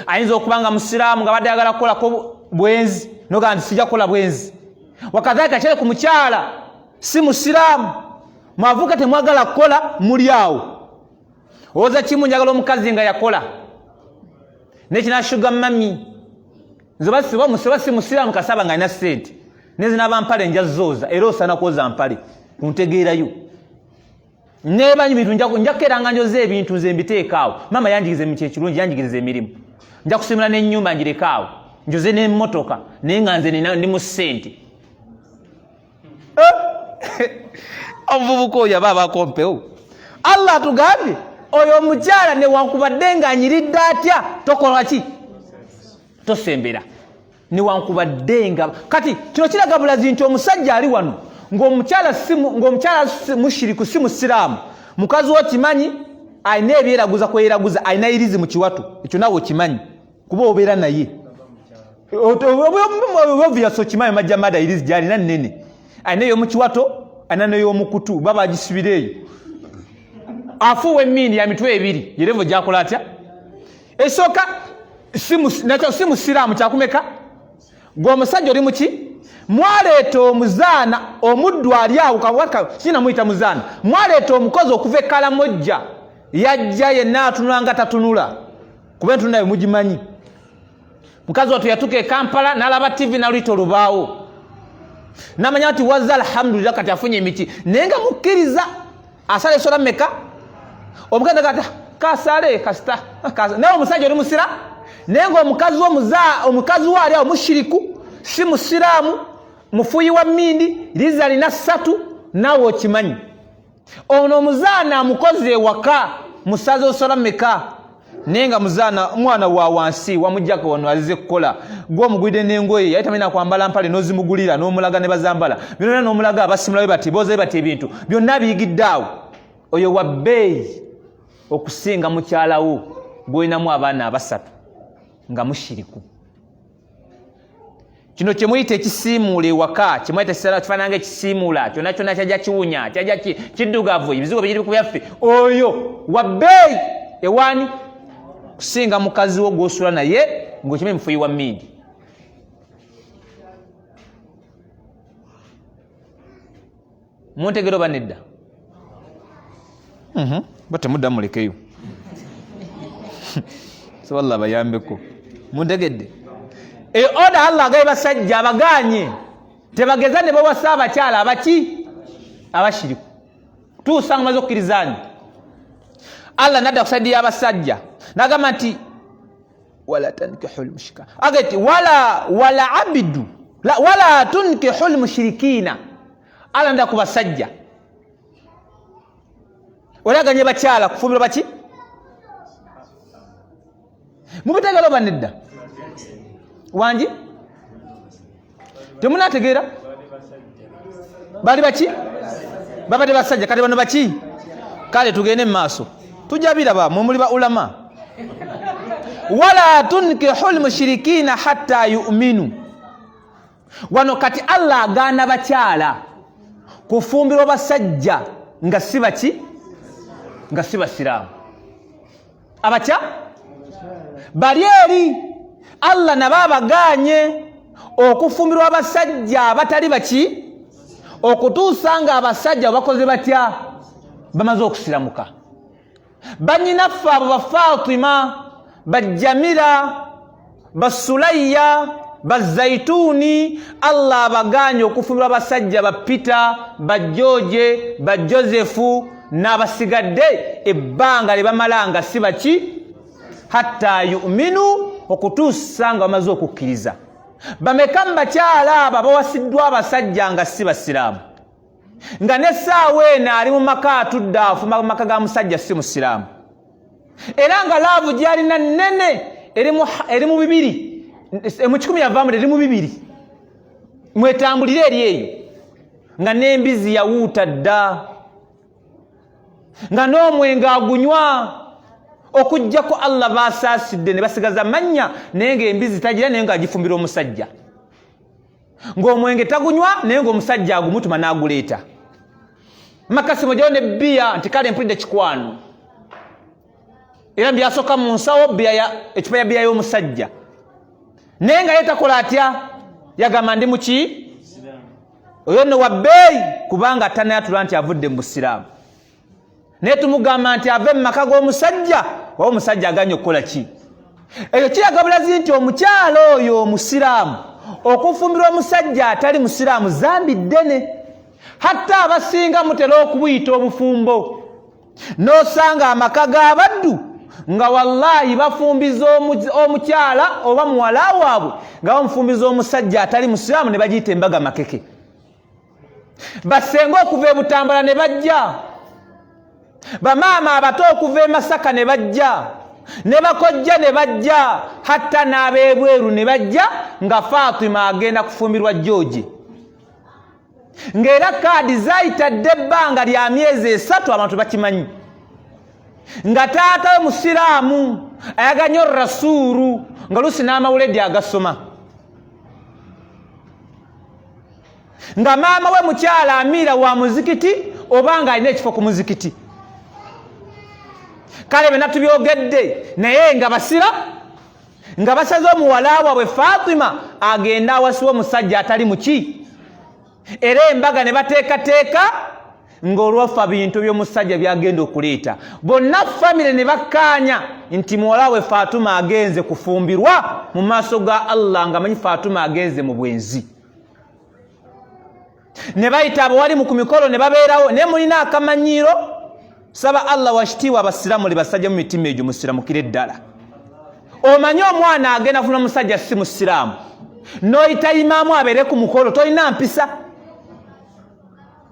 B: ayinza okubanga musiraamu nga badde ayagala kukolako bwenzi nogamba nti sijja kukola bwenzi wakadhalika kyali ku mukyala si musiraamu mwavuka temwagala kukola muli awo oza kimu njagala omukazi nga yakola nekinashuga mami nze si musiraamu kasaba nga alina ssente nezinaba mpale nja zooza era osana kwoza mpale kuntegeerayo nebanyi bintu njakukeeranga njoze ebintu nze mbiteekaawo mama yanjigiriza emico ekirungi yanjigiriza emirimu nja kusimula n'ennyumba ngirekaawo njoze n'emmotoka naye nga nze ndi mu ssente omuvubuka oyo aba abakompewo Allah atugambye oyo omukyala newankubadde ng'anyiridde atya tokola ki tosembera newankubadde nga kati kino kiraga bulazi nti omusajja ali wano ng'omukyala mushiriku si musiraamu mukazi wo kimanyi alina ebyeraguza kweyeraguza alina irizi mu kiwatu ekyo nawe okimanyi kuba obeera naye obvious okimanyi majjamada irizi gyalina nnene alina ey'omukiwato alina n'ey'omukutu baba agisibira eyo afuuwa emiini ya mitwe ebiri yerevo gyakola atya esooka si musiraamu kyakumeka gw'omusajja oli muki mwaleeta omuzaana omuddu ali awo kina muyita muzaana mwaleeta omukozi okuva ekkalamojja yajja yenna atunula nga tatunula kuba entunula naye mugimanyi mukazi wattu yatuka e Kampala n'alaba TV n'aluyita olubaawo n'amanya nti wazza alhamdulillah kati afunye emiti naye nga mukkiriza asala esola meka omukazi kata kasale kasita naye omusajja oli musira naye ng'omukazi waali awo mushiriku si musiraamu mufuuyi wa mmindi liza alina 3 naawe okimanyi ono omuzaana amukoze ewaka musaze osola meka naye nga muzaana mwana wa wansi wamujjako wano alize kukola gw'omugwidde n'engoye yali tamanyi nakwambala mpale n'ozimugulira n'omulaga ne bazambala byonna n'omulaga abasimulayo bati bozayo bati ebintu byonna biyigidde awo oyo wa bbeeyi okusinga mukyalawo gw'olinamu abaana 3 nga mushiriku kino kye muyita ekisiimuula ewaka kye muyita kisala kifaananga ekisiimuula kyonna kyonna kyajja kiwunya kyajja kiddugavu ebizigo biri ku byaffe oyo wa bbeeyi ewaani kusinga mukazi wo gw'osula naye ng'okimanyi mufuyi wa mmindi. Muntegera oba nedda? Batemudda mulekeyo. So wallah bayambeko. Muntegedde? Oda Allah agaye basajja abaganye tebageza ne bawasa abakyala abaki abashiriku tuusanga maze okkirizani. Allah nadda kusaidia abasajja nagamba nti wala tankihul mushrika agati wala abidu wala tunkihul mushrikina. Allah nda kubasajja olaganye bakyala kufumbira baki mubitegera oba nedda wanji temunategeera bali baki babadde basajja kati bano baki kale tugende mu maaso tujja biraba muli ba ulama. Wala tunkihul mushrikina hatta yu'minu. Wano kati Allah agaana bakyala kufumbirwa basajja nga si baki nga si basiraamu abakya bali eri Allah nababaganye okufumbirwa abasajja abatali baki okutuusa nga abasajja bakoze batya bamaze okusiramuka. Banyinaffe abo ba Fatima bajamira basulayya bazaituni Allah abaganye okufumbirwa abasajja ba Peter bajoje ba Josefu n'abasigadde ebbanga lye bamalanga si baki hatta yu'minu okutuusa nga bamaze okukkiriza. Bameka bakyala abo bawasiddwa abasajja nga si basiraamu nga n'essaawa eno ali mu maka atudde afuma mu maka ga musajja si musiraamu era nga laavu gy'alina nnene eri mu bibiri mu 10 yavaamu eri mu bibiri mwetambulire eri eyo nga n'embizi yawuuta dda nga n'omwenge agunywa okujjako Allah basaasidde ne basigaza mannya naye ng'embizi tagira naye ng'agifumbira omusajja ng'omwenge tagunywa naye ng'omusajja agumutuma n'aguleeta makasimo gyawo ne bbiya nti kale mpulidde kikwano era byasooka mu nsawo ekipa ya bbiya y'omusajja naye nga yetakola atya yagamba ndi muki oyo nno wa bbeeyi kubanga tanayatula nti avudde mu busiraamu naye tumugamba nti ave mu maka g'omusajja waba omusajja aganye okukola ki ekyo kiraga bulazi nti omukyalo oyo omusiraamu okufumbirwa omusajja atali musiraamu zambi ddene hatta abasinga mutera okubuyita obufumbo n'osanga amaka g'abaddu nga wallahi bafumbiza omukyala oba muwala waabwe nga bamufumbiza omusajja atali musiraamu ne bagiyita embaga makeke. Basenga okuva e Butambala ne bajja bamaama abato okuva e Masaka ne bajja ne bakojja ne bajja hatta n'ab'ebweru ne bajja nga Fatima agenda kufumbirwa George ng'era kaadi zayitadde ebbanga lya myezi 3 abantu bakimanyi nga taata we musiraamu ayaganya Rasuulu nga lusi n'amawuledi agasoma nga maama we mukyala amiira wa muzikiti oba nga alina ekifo ku muzikiti. Kale bena tubyogedde naye nga basira nga basaze omuwala waabwe Fatima agenda awasiwa omusajja atali muki era embaga ne bateekateeka ng'olwafa bintu by'omusajja byagenda okuleeta bonna famire ne bakkaanya nti muwala we Fatima agenze kufumbirwa mu maaso ga Allah nga manyi Fatima agenze mu bwenzi ne bayita abawali mu ku mikolo ne babeerawo ne mulina akamanyiiro saba Allah washitiwa abasiramu libasajja mu mitima egyo musiramukire ddala. Omanyi omwana agenda kufuna musajja si musiraamu n'oyita imaamu abeere ku mukolo tolina mpisa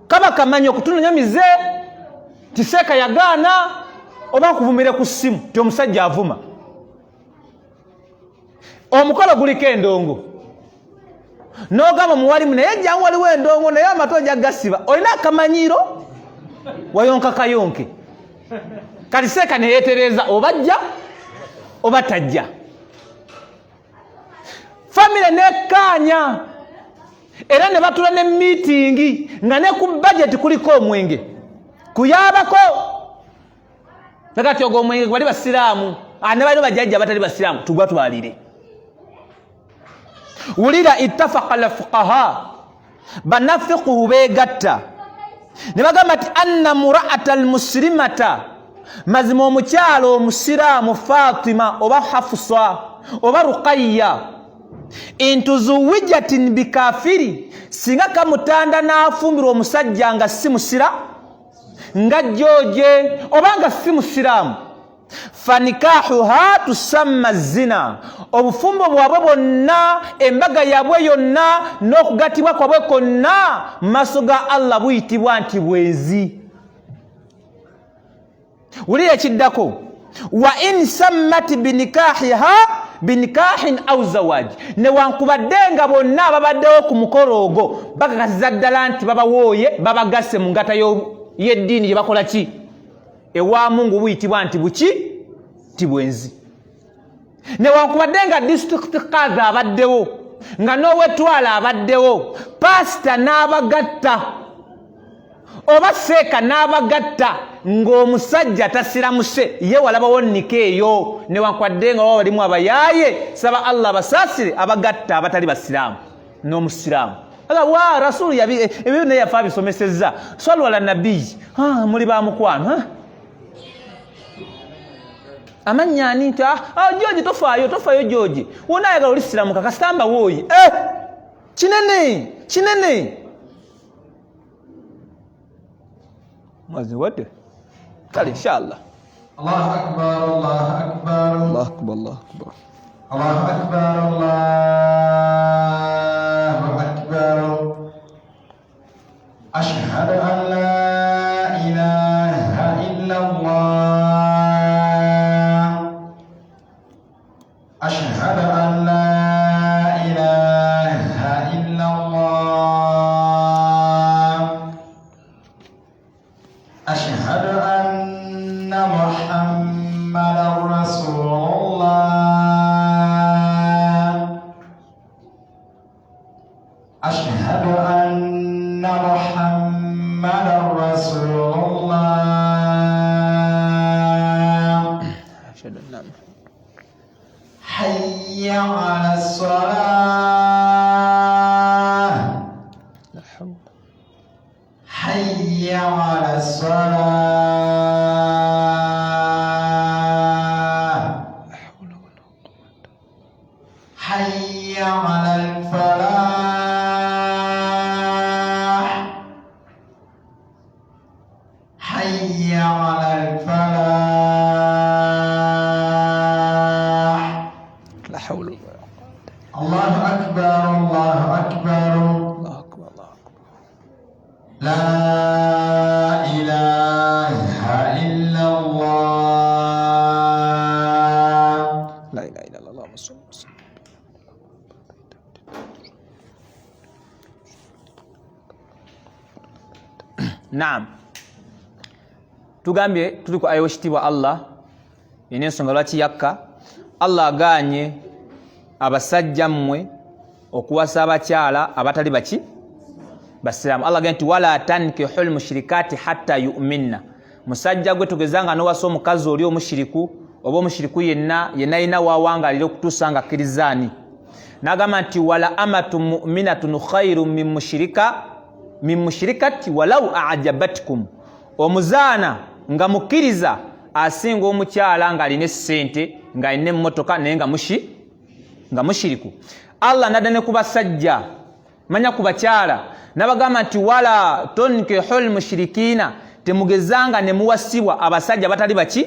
B: kaba kamanyi okutunyamize tiseeka yagaana oba kuvumire ku ssimu ti omusajja avuma omukolo guliko endongo n'ogamba muwalimu naye jjangu waliwo endongo naye amato jagasiba olina akamanyiiro wayonka kayonke kati seeka ne yeetereeza oba ajja oba tajja. family nekanya era ne batula ne meeting nga ne ku budget kuliko omwenge kuyabako nakati ogo omwenge bali basiramu ane bali bajajja batali basiramu tugwa tubalire ulira ittafaqa al-fuqaha banafiqu begatta ne bagamba ati anna mura'ata al-muslimata mazima omukyalo omusiraamu Fatima oba Hafsa oba Ruqayya intuzuwijatin bikafiri singa kamutanda n'afumbirwa omusajja nga si musira nga George oba nga si musiraamu fanikahuha tusamma zina obufumbo bwabwe bwonna embaga yabwe yonna n'okugatibwa kwabwe konna maaso ga Allah buyitibwa nti bwenzi. Wulira ekiddako wa in sammat binikahiha binikahin aw zawaj ne wankubadde nga bonna babaddewo ku mukolo ogwo bakakasiza ddala nti babawooye babagase mu ngata y'eddiini gye bakola ki ewa Mungu buyitibwa nti buki tibwenzi. Ne wankubadde nga district qadhi abaddewo nga n'owetwala abaddewo pasita n'abagatta oba seeka n'abagatta ng'omusajja tasiramuse ye walabawo nniko eyo ne wankubadde nga baba balimu abayaaye saba Allah basaasire abagatta abatali basiraamu n'omusiraamu wa rasulu ebyo naye yafa abisomesezza sallu ala nabiyyi muli bamukwano amanya ani nti George tofaayo George wona ayagala olisiramu kakasitamba wooyi kinene mwazi wadde kale inshallah.
C: Allahu akbar Allahu akbar
A: Allahu akbar Allahu akbar
C: Allahu akbar Allahu akbar ashhadu an la ilaha illallah ashhadu an la ilaha illallah ashhadu anna muhammadar rasulullah ashhadu anna muhammadar rasulullah
A: ashhadu anna
C: hayya 'ala as-salah hayya 'ala as-salah hayya 'ala al-falah hayya 'ala al-falah.
A: la hawla wala
C: Allahu akbar Allahu akbar
A: Allahu akbar Allahu akbar
C: la ilaha illallah
A: la ilaha illallah Allahumma salli wa sallim. Naam, tugambye tuli ku aya wekitiibwa Allah yina ensonga lwaki yakka Allah agaanye abasajja mmwe okuwasa abakyala abatali baki basiraamu. Allah agambye nti wala tankihul mushrikati hatta yu'minna. Musajja gwe tugezanga n'owasa omukazi oli omushiriku oba omushiriku yenna yina wawangalira okutuusa nga akkirizaani. N'agamba nti wala amatu mu'minatun khairun min mushrikati walau a'jabatkum. Omuzaana nga mukkiriza asinga omukyala ng'alina essente ng'alina emmotoka naye nga mushiriku. Allah nadda ne ku basajja manya ku bakyala n'abagamba nti wala tunkihul mushrikiina, temugezanga ne muwasibwa abasajja batali baki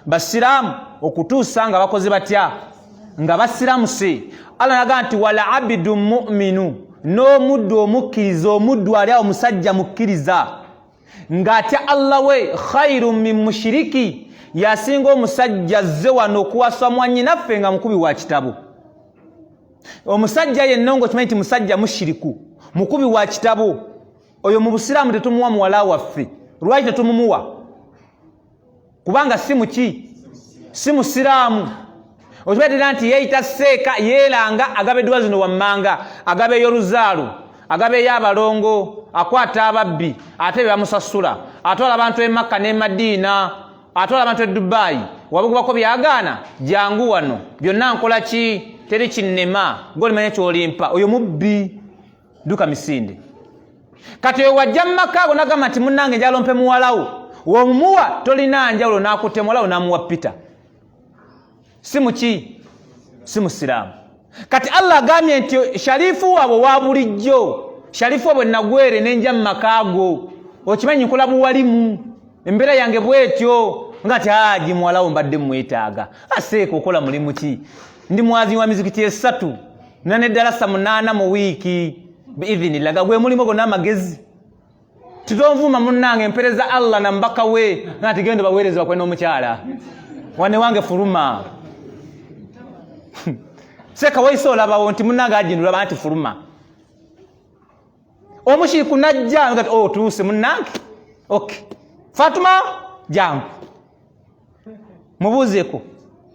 A: basiraamu okutuusa nga bakoze batya nga basiramuse. Allah n'agamba nti wala abidun mu'minu, n'omuddu omukkiriza, omuddu ali awo omusajja mukkiriza ng'atya Allah we khairun min mushriki, yasinga omusajja azze wano okuwasa mwannyinaffe nga mukubi wa kitabo. Omusajja yenna ng'okimanyi nti musajja mushiriku mukubi wa kitabo, oyo mu busiraamu tetumuwa muwala waffe. Lwaki tetumuwa? Kubanga si muki? Si musiraamu.
B: Okibatira nti yeeyita seeka yeeranga agabe eddwa zino wammanga agabe y'oluzaalu agabe y'abalongo akwata ababbi ate be bamusasula atwala abantu e Makka ne Madiina atwala abantu e Dubai wabugubako byagaana jangu wano byonna nkola ki teri kinnema golimanya kyolimpa oyo mubbi duka misinde kati oyo wajja mu Makka ago nagamba nti munnange njala ompe muwalawo womumuwa tolina njawulo n'akutte muwalawo n'amuwa Peter si musiraamu kati Allah agambye nti sharifu wabo wa bulijjo sharifu wabo nagwere nenja mu Makka ago okimanyi nkola buwalimu embeera yange bwetyo ngati haji muwalawo mbadde mwetaaga aseeko okola mulimu ki ndi mwazi wa mizikiti 3 nane darasa 8 mu wiiki biidhinillah gwe mulimo gonna amagezi tutonvuma munnange empereza Allah na mbaka we ngati gendo baweereza bakwena omukyala wane wange fuluma seka waiso olabawo nti munnange ajindula banti fuluma omushiriku najja ngati tuuse munnange okay Fatuma jangu mubuzeeko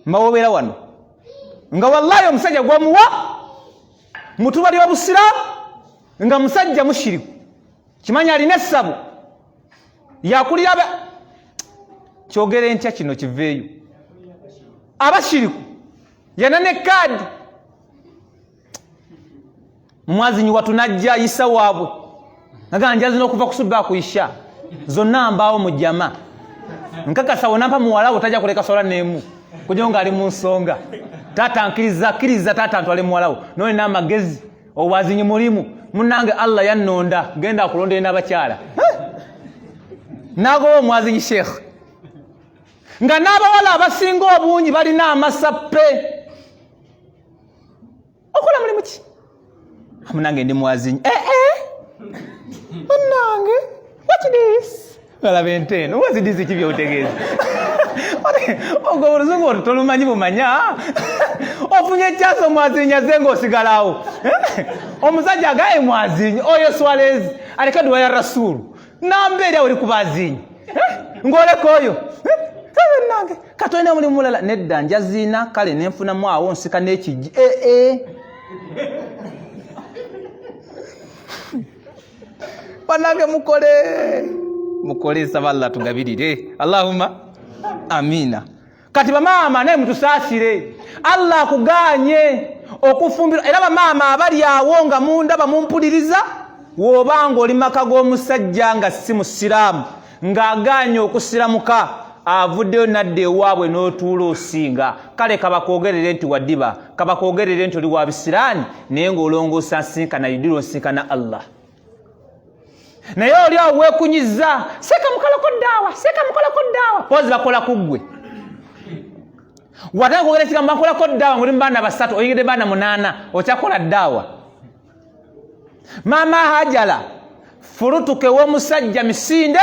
B: mbawobeera wano nga wallahi omusajja gwamuwa mutubali wa busiraamu nga musajja mushiriku kimanya alinaessabu yakulira kyogere ntya kino kiveeyo abashiriku yana ne kaadi mwazinyi watu najja isa waabwe naga njazi n'okuva kusubba kuisha zonna mbaawo mu jama nkakasa wonampa muwalawo tajja kuleka sola n'emu kujonga ali mu nsonga tata nkiriza tata ntwale muwalawo none n'amagezi obwazinyi mulimu munnange Allah yannonda genda akulondera n'abakyala nago omwazinyi sheikh nga n'abawala abasinga obungi balina amasappe okola mulimu ki munnange ndi mwazinyi munnange what this ngalabe nteno what this kibyo utegeeza ogwo oluzungu olwo tolumanyi bumanya ofunye kyaso mwazinyi azenga osigalawo omusajja agaye mwazinyi oyo Swalezi aleka dua ya Rasulu nambeeri awo oli ku bazinyi ng'oleka oyo nange katolina mulimu mulala nedda njazina kale nenfunamu awo nsika n'ekijji banange mukole saba Allah tugabirire Allahumma amina kati bamaama naye mutusaasire Allah akuganye okufumbira era bamaama abali awo nga munda bamumpuliriza wobanga oli maka g'omusajja nga si musiraamu ng'aganye okusiramuka avuddeyo nadde ewaabwe n'otuula osinga kale kabakwogerere nti waddiba kabakwogerere nti oli wa bisiraani naye ng'olongoosa nsinkana yudiro nsinkana Allah naye oli awo weekunyiza seka mukolako daawa pozi bakola ku ggwe watanga kwogera ekigambo bakolako daawa ng'oli mu baana 3 oyingidde baana 8 okyakola daawa maama Hajala furutuke w'omusajja misinde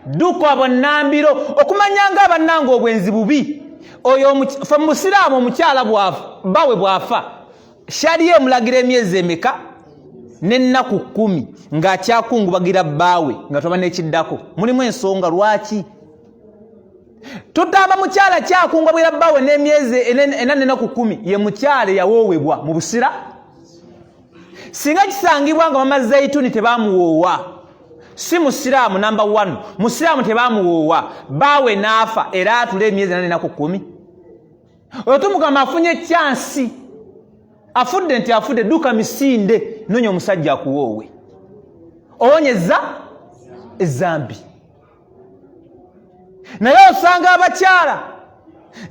B: duka bonnambiro okumanyanga abannanga obwenzi bubi oyo fa musiraamu omukyala bawe bwafa shariye mulagira emyezi emeka n'ennaku 10 ng'akyakungubagira bbaawe nga toba n'ekiddako mulimu ensonga lwaki tutamba mukyala kyakungubagira bbaawe n'emyezi 4 n'ennaku 10 ye mukyala yawoowebwa mu busira singa kisangibwa nga mama Zaituni tebamuwoowa si musiraamu number 1 musiraamu tebamuwoowa bbaawe n'afa era atula emyezi 4 n'ennaku 10 oyo tumugamba afunye chansi afudde nti afudde duka misinde nonya omusajja akuwoowe owonyeza ezambi naye osanga abakyala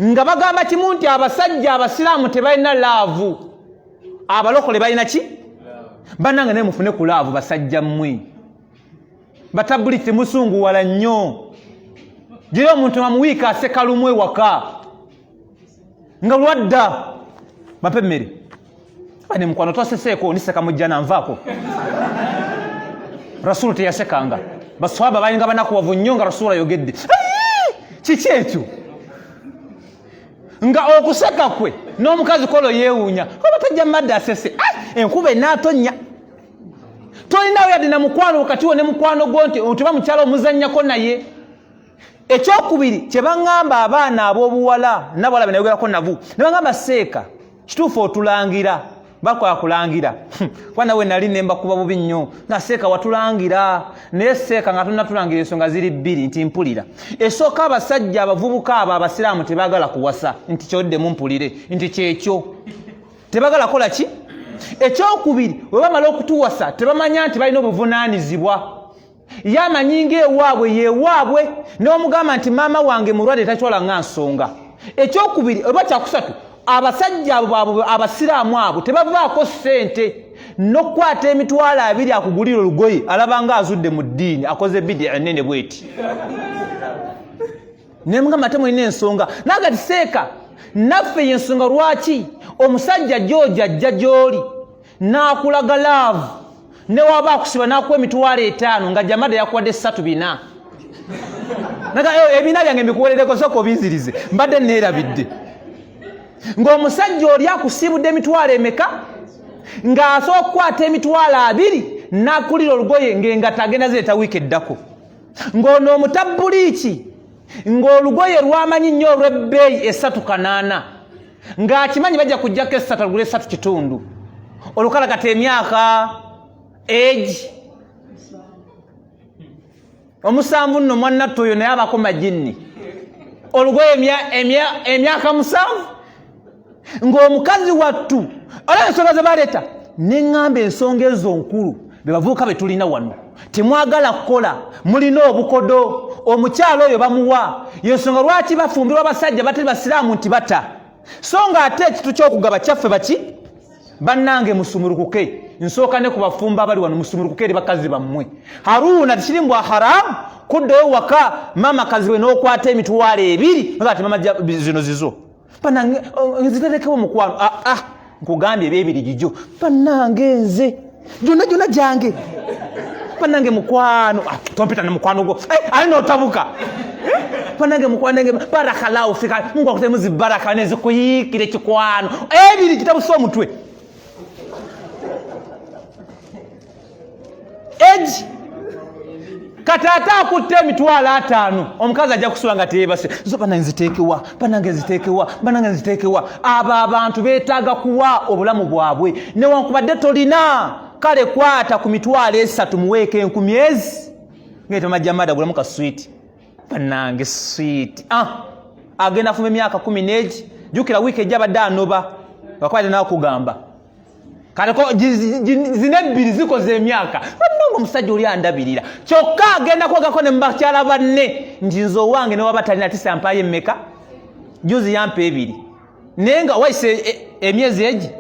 B: nga bagamba kimu nti abasajja abasiraamu tebalina laavu abalokole balina ki bannange naye mufune ku laavu basajja mmwe batabuliti musunguwala nnyo gira omuntu amuwiika aseka lumwe waka nga lwadda bape emmere bane mukwano toseseeko niseka mujja nanvaako Rasulu teyasekanga baswaba balinga banakuwavu nnyo nga Rasulu ayogedde kiki ekyo nga okuseka kwe n'omukazi kolo yeewuunya oba tajja madde asese enkuba enaatonya tolinawo yadde na mukwano wakati wo ne mukwano gwo nti otuba mukyala omuzannyako naye ekyokubiri kye baŋŋamba abaana ab'obuwala nabawala be nayogerako nabo ne baŋŋamba seeka kituufu otulangira bakola kulangira kuba nawe nali ne mbakuba bubi nnyo nga seeka watulangira naye seeka nga tonnatulangira ensonga ziri bbiri nti mpulira esooka abasajja abavubuka abo abasiraamu tebaagala kuwasa nti kyoddemu mpulire nti kyekyo tebaagala kola ki ekyokubiri we bamala okutuwasa tebamanya nti balina obuvunaanizibwa yamanyinga ewaabwe yewaabwe n'omugamba nti maama wange mulwadde takitwala nga nsonga ekyokubiri oba kyakusatu abasajja abo abasiraamu abo tebavaako ssente n'okukwata emitwalo 2 akugulira olugoye alabanga azudde mu ddiini akoze bidia ennene bweti nemugamba ate mulina ensonga nagati seeka naffe yensonga lwaki omusajja George ajja gy'oli n'akulaga laavu ne waba akusiba n'akuwa emitwalo 5 nga jamada yakuwadde 3-4 naga ebina byange mbikuweerereko sooka obinzirize mbadde neerabidde ng'omusajja oli akusibudde emitwalo emeka ng'asooka okukwata emitwalo 2 n'akulira olugoye ng'engatta agenda zireeta wiiki eddako ng'ono omutabuliiki ng'olugoye lwamanyi nnyo olw'ebbeeyi 3.8 ng'akimanyi bajja kujjako 3 lugule 3.5 olukalagata emyaka age omusanvu nno mwannattu oyo naye abako majinni olugoye emyaka 7 ng'omukazi wattu olaba ensonga ze baleeta neŋŋamba ensonga ezo nkulu be bavubuka be tulina wano temwagala kukola mulina obukodo omukyalo oyo bamuwa yensonga lwaki bafumbirwa abasajja batali basiraamu nti bata so nga ate ekitu ky'okugaba kyaffe baki bannange musumulukuke nsooka ne kubafumba abali wano musumulukuke eri bakazi bammwe Haruna tikiri mbwa haramu kuddayo waka mama kazi we n'okwata emitwalo 2 nga ati mama zino zizo bannange nziterekewo mukwano nkugambye ebyebiri gijjo bannange nze gyonna gyange bannange mukwano tompita ne mukwano gwo ali n'otabuka bannange mukwanange barakallahu fika Mungu akutemu zibaraka nezikuyiikire kikwano ebiri kitabusa omutwe eji katata akutte emitwalo 5 omukazi ajja kusula nga teyebase zo bannange nziteekewa abo abantu beetaaga kuwa obulamu bwabwe newankubadde tolina kale kwata ku mitwalo 3 muweeka 10 ngete majamada bulamu ka sweet bannange sweet agenda fuma emyaka 10 jukira wiiki ejja badde anoba bakwate nawe kugamba kaleko zine 2 zikoze emyaka bannange omusajja oli andabirira kyokka agenda kwogako ne mubakyala banne njinzo wange ne waba talina tisa mpayo emmeka juzi yampa 2 naye nga wayise emyezi egi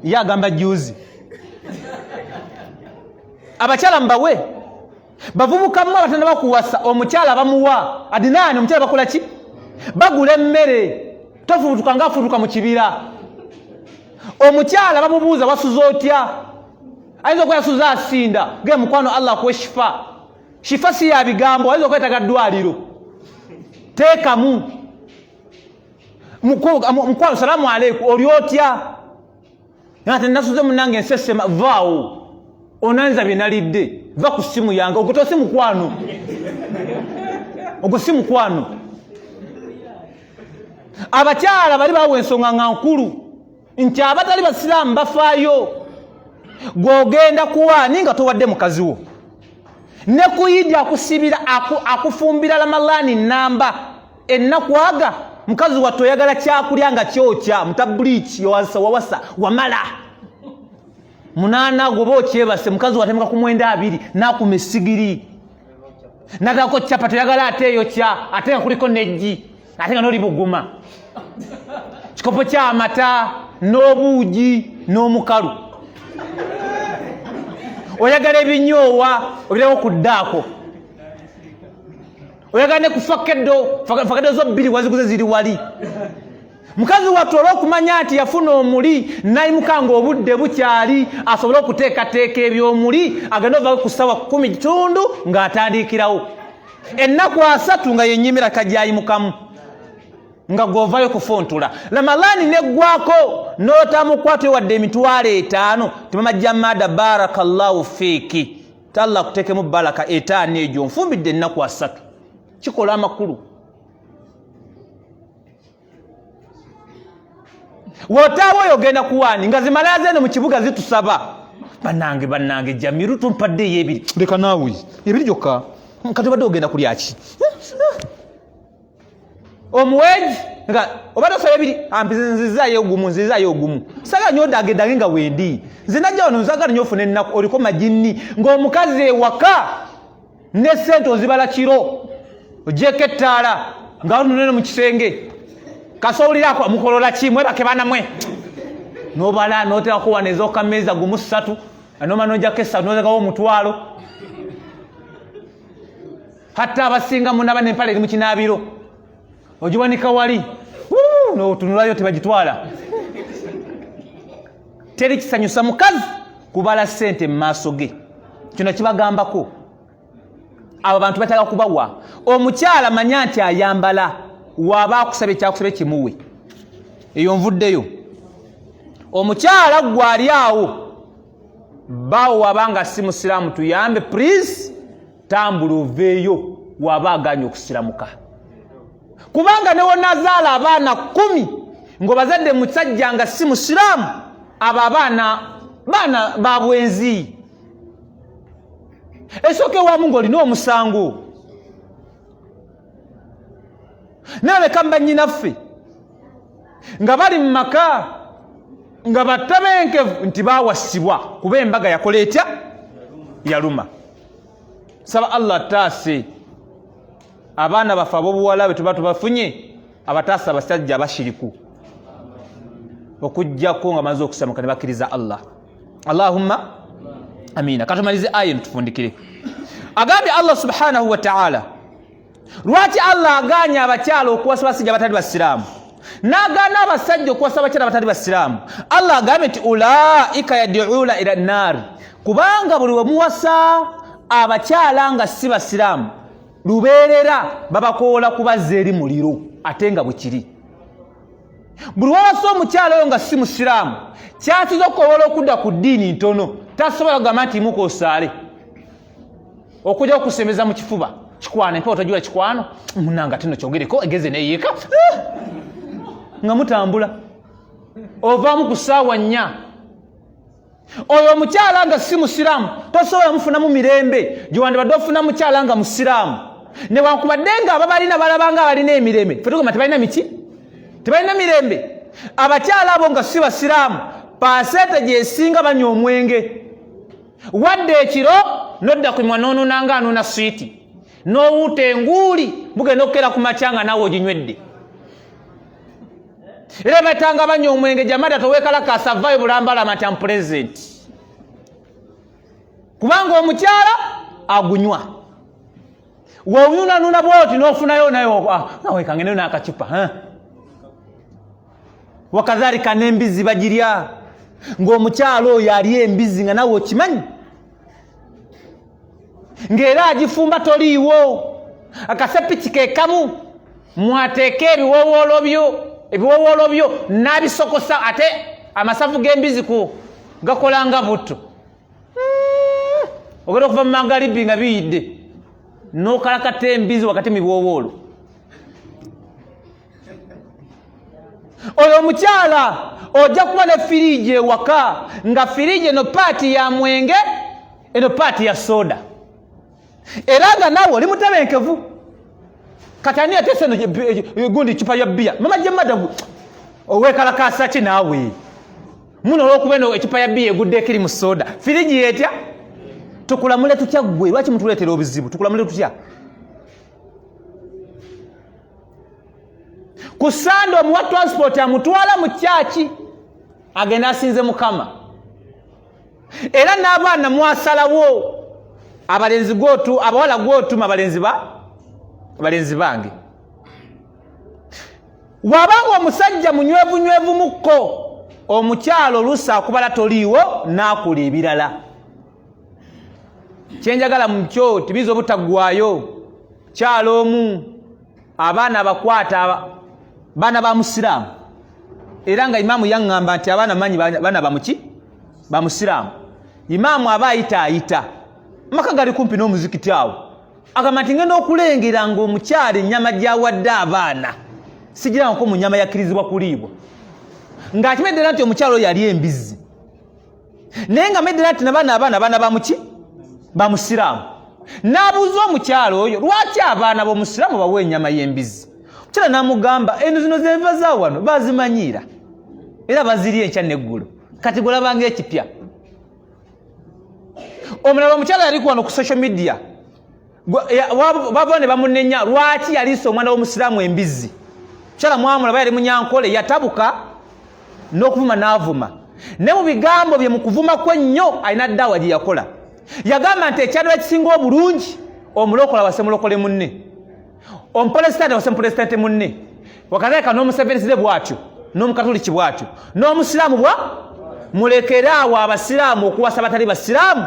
B: yagamba juzi abakyala mbawe bavubuka mmwe abatanda bakuwasa omukyala bamuwa adinaani omukyala bakola ki bagula emmere tofubutuka ngaafutuka mu kibira omukyala bamubuuza wasuza otya ayinza okuba yasuza asinda ge mukwano Allah akuwe shifa si ya bigambo ayinza okwetaga ddwaliro teekamu mukwano salaamu aleikum oli otya ate nasuze munange ensesema vaawo onanza bye nalidde va ku ssimu yange ogwo tosi mukwano ogwo si mukwano abakyala bali bawa ensonga nga nkulu nti abatali basiraamu bafaayo gw'ogenda kuwaani nga towadde mukazi wo ne kuyidi akusibira akufumbira lamalaani namba ennakwaga mukazi wattu oyagala kyakulya nga kyokya mutabuliiki wawasa wamala 8 goba okyebase mukazi watemuka ku 2 n'akuma essigiri natako kyapa toyagala ate eyo kya ate nga kuliko nejji ate nga n'oli buguma kikopo ky'amata n'obuugi n'omukalu oyagala ebinyoowa obireko ku ddaako oyagala ne ku fakedo zo 2 waziguze ziri wali mukazi wattu olw'okumanya nti yafuna omuli nayimuka ng'obudde bukyali asobole okuteekateeka ebyomuli agenda ovako ku ssawa 10 ng'atandikirawo ennaku 3 nga yennyimira kajyayimukamu nga gw'ovayo kufuntula lamalaani neggwako n'otamukwata wadde emitwalo 5 temama jamada barakallahu fiiki talla kuteekemu baraka 5 egyo nfumbidde ennaku 3 kikola amakulu wotawo ogenda kuwani nga zimalaze eno mu kibuga zitusaba bannange Jamiru tumpadde yebiri leka naawe ebiri gyokka kati badde ogenda kulya ki omuweji nga obadde osaba ebiri ampi nzizaayo ogumu saga nyoda agendange nga wendi zinajja wano nzagala nnyo ofuna ennaku oliko majinni ng'omukazi ewaka ne ssente ozibala kiro ogyeko ettaala nga onunene mu kisenge kasowulirako mukolola ki mwebake banamwe nobala noterako wana ez'okameeza gumu 3 anoma nojjako 3 nozagawo omutwalo hatta abasinga munaba n'empala eri mu kinaabiro ogiwanika wali notunulayo tebagitwala teri kisanyusa mukazi kubala ssente mu maaso ge kino kibagambako abo bantu bataka kubawa omukyala manya nti ayambala waba akusaba ekyakusaba kimuwe eyo nvuddeyo omukyala gwali awo bawo wabanga si musiraamu tuyambe please tambula oveeyo waba aganya okusiramuka kubanga newonazaala abaana 10 ng'obazadde musajja nga si musiraamu abo abaana babwenzi esooka ewamu ng'olina omusango naleka bannyinaffe nga bali mu maka nga battabenkevu nti baawasibwa kuba embaga yakola etya yaluma saba Allah taase abaana bafe ab'obuwala be tuba tubafunye abataasa abasajja abashiriku okujjako nga maze okusamuka ne bakkiriza Allah Allahumma amina katumalize aya ntufundikire agambye Allah subhanahu wa ta'ala lwaki Allah aganya abakyala okuwasa basajja abatali basiraamu n'agaana abasajja okuwasa abakyala abatali basiraamu Allah agambye nti ulaika yad'una ila nnaari kubanga buli wemuwasa abakyala nga si basiraamu lubeerera babakoola kubazza eri muliro ate nga bwe kiri buli wawasa omukyala oyo nga si musiraamu kyasiza okukobola okudda ku ddiini ntono tasobola kugamba nti imuka osaale okujja okusemeza mu kifuba kikwano empewo tajula kikwano munanga tino kyogereko egeze neyiika nga mutambula ovaamu ku ssaawa 4 oyo omukyala nga si musiraamu tosobola mufunamu mirembe gyewandibadde ofuna mukyala nga musiraamu newankubadde nga ababalina balabanga abalina emirembe fetugamba tebalina miki tebalina mirembe abakyala abo nga si basiraamu paasete gyesinga banywa omwenge wadde ekiro nodda ku mimwa noonunanga anuuna swiiti n'owuuta enguuli bugenda okukera ku makyanga naawe oginywedde era batanga banywa omwenge jamada toweekalakasa vayo bulambala matam present kubanga omukyala agunywa wewunanuuna bwoti n'ofunayo nayo nawekangeneyo n'akacupa wakadhalika n'embizi bagirya ng'omukyala oyo ali embizi nga nawe okimanyi ng'era agifumba toliiwo akasepiki kekamu mwateeka ebiwowoolo byo n'abisokosa ate amasavu g'embizi gakolanga butto ogenda okuva mu mangalibi nga biyidde n'okalakata embizi wakati mu biwowoolo oyo omukyala ojja kuba ne firiji ewaka nga firiji eno paati ya mwenge eno paati ya soda era nga naawe oli mutabenkevu kati ani yateesa eno gundi cupa ya bbiya mama jemada oweekalakasa ki naawe muno olw'okuba eno ecupa ya bbiya egudde ekiri mu soda firiji yetya tukulamule tutya ggwe lwaki mutuleetera obuzibu tukulamule tutya ku sande omuwa transport amutwala mu kyaki agenda asinze mukama era n'abaana mwasalawo abalenzi gwotu abawala gwotuma abalenzi bange wabanga omusajja munywevunywevu mukko omukyalo oluusi akubala toliiwo n'akula ebirala kyenjagala mu kyo tibiza obutaggwayo kyalo omu abaana abakwata baana ba musiraamu era nga imaamu yaŋŋamba nti abaana manyi baana bamuki ba musiraamu imaamu aba ayita maka gali kumpi n'omuzikiti awo agamba nti ngenda okulengera ng'omukyala ennyama gy'awadde abaana sigirangako mu nnyama yakkirizibwa kuliibwa ng'akimedde nti omukyalo yali embizi naye nga medde nti abaana bamuki bamusiraamu n'abuuza omukyalo oyo lwaki abaana b'omusiraamu bawa ennyama y'embizi omukyala n'amugamba eno zino zenva za wano bazimanyiira era bazirya enkya n'eggulu kati golabanga ekipya omulala omukyala yali wano ku social media bava ne bamunenya lwaki yaliisa omwana w'omusiraamu embizi omukyala mwamulaba yali munyankole yatabuka n'okuvuma n'avuma ne mu bigambo bye mu kuvuma kwe nnyo alina ddaawa gye yakola yagamba nti ekyadala kisinga obulungi omulokola wase mulokole munne omupulezidenti wase mupulezidenti munne wakazalika n'omusevensize bw'atyo n'omukatoliki bw'atyo n'omusiraamu bwa mulekeraawo abasiraamu okuwasa batali basiraamu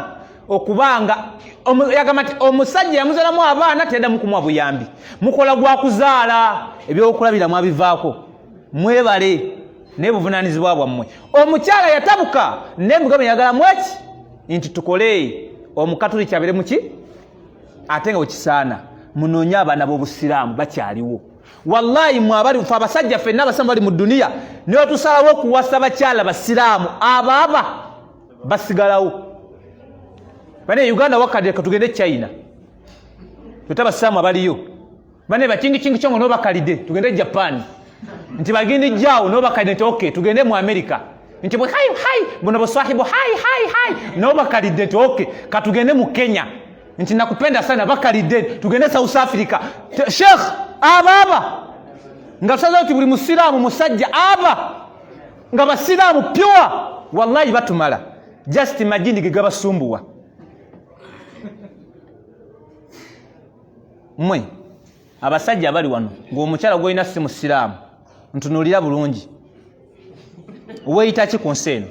B: okubanga yagamba nti omusajja yamuzaalamu abaana tenda mukumuwa buyambi mukola gwa kuzaala ebyokulabira mwabivaako mwebale naye buvunaanyizibwa bwammwe omukyala yatabuka naye mugambe yagala mweki nti tukole omukatoliki abeere muki ate nga wekisaana munoonye abaana b'obusiraamu bakyaliwo wallahi mwabali fe abasajja ffenna abasiraamu bali mu duniya niwe tusalawo okuwasa bakyala basiraamu abaaba basigalawo bane Uganda wakadde katugende China tuta basiraamu abaliyo bane bakingi kyongo no bakalide tugende Japan nti bagindi jao no bakalide nti okay tugende mu America nti bwe hai mbona boswahibu hai no bakalide nti okay katugende mu Kenya nti nakupenda sana bakalide tugende South Africa Sheikh ababa nga saza uti buli musiraamu musajja aba nga basiraamu pure wallahi batumala just imagine gigabasumbuwa mwe abasajja abali wano ng'omukyala gw'olina si musiraamu ntunuulira bulungi weeyita ki ku nsi eno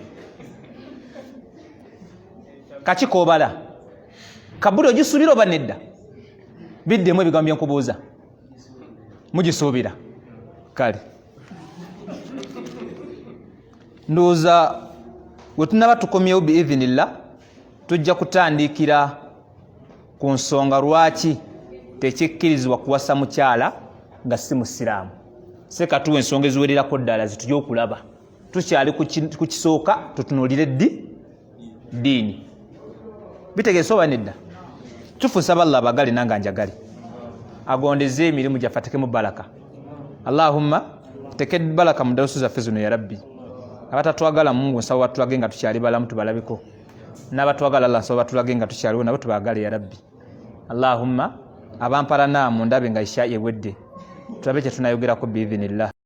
B: kakikoobala kabuli ogisuubira oba nedda biddemu ebigambo bye nkubuuza mugisuubira kale ndowooza we tunaba tukomyewo biidhinillah tujja kutandikira ku nsonga lwaki tekikkirizibwa kuwasa mukyala nga si musiraamu seka tuwa ensonga eziwererako ddala zitujja okulaba tukyali ku kisooka tutunuulire ddiini bitegeeza oba nedda tufunsaba Allah abagale nanga njagale agondeze emirimu gyaffe atekemu baraka Allahumma teke baraka mu darusu zaffe zino ya rabbi abatatwagala Mungu nsaba batulage nga tukyali balamu tubalabiko n'abatwagala Allah nsaba batulage nga tukyaliwo nabo tubagale ya rabbi Allahumma abampala naamu ndabe nga isha ewedde tulabe kye tunayogerako biidhinillah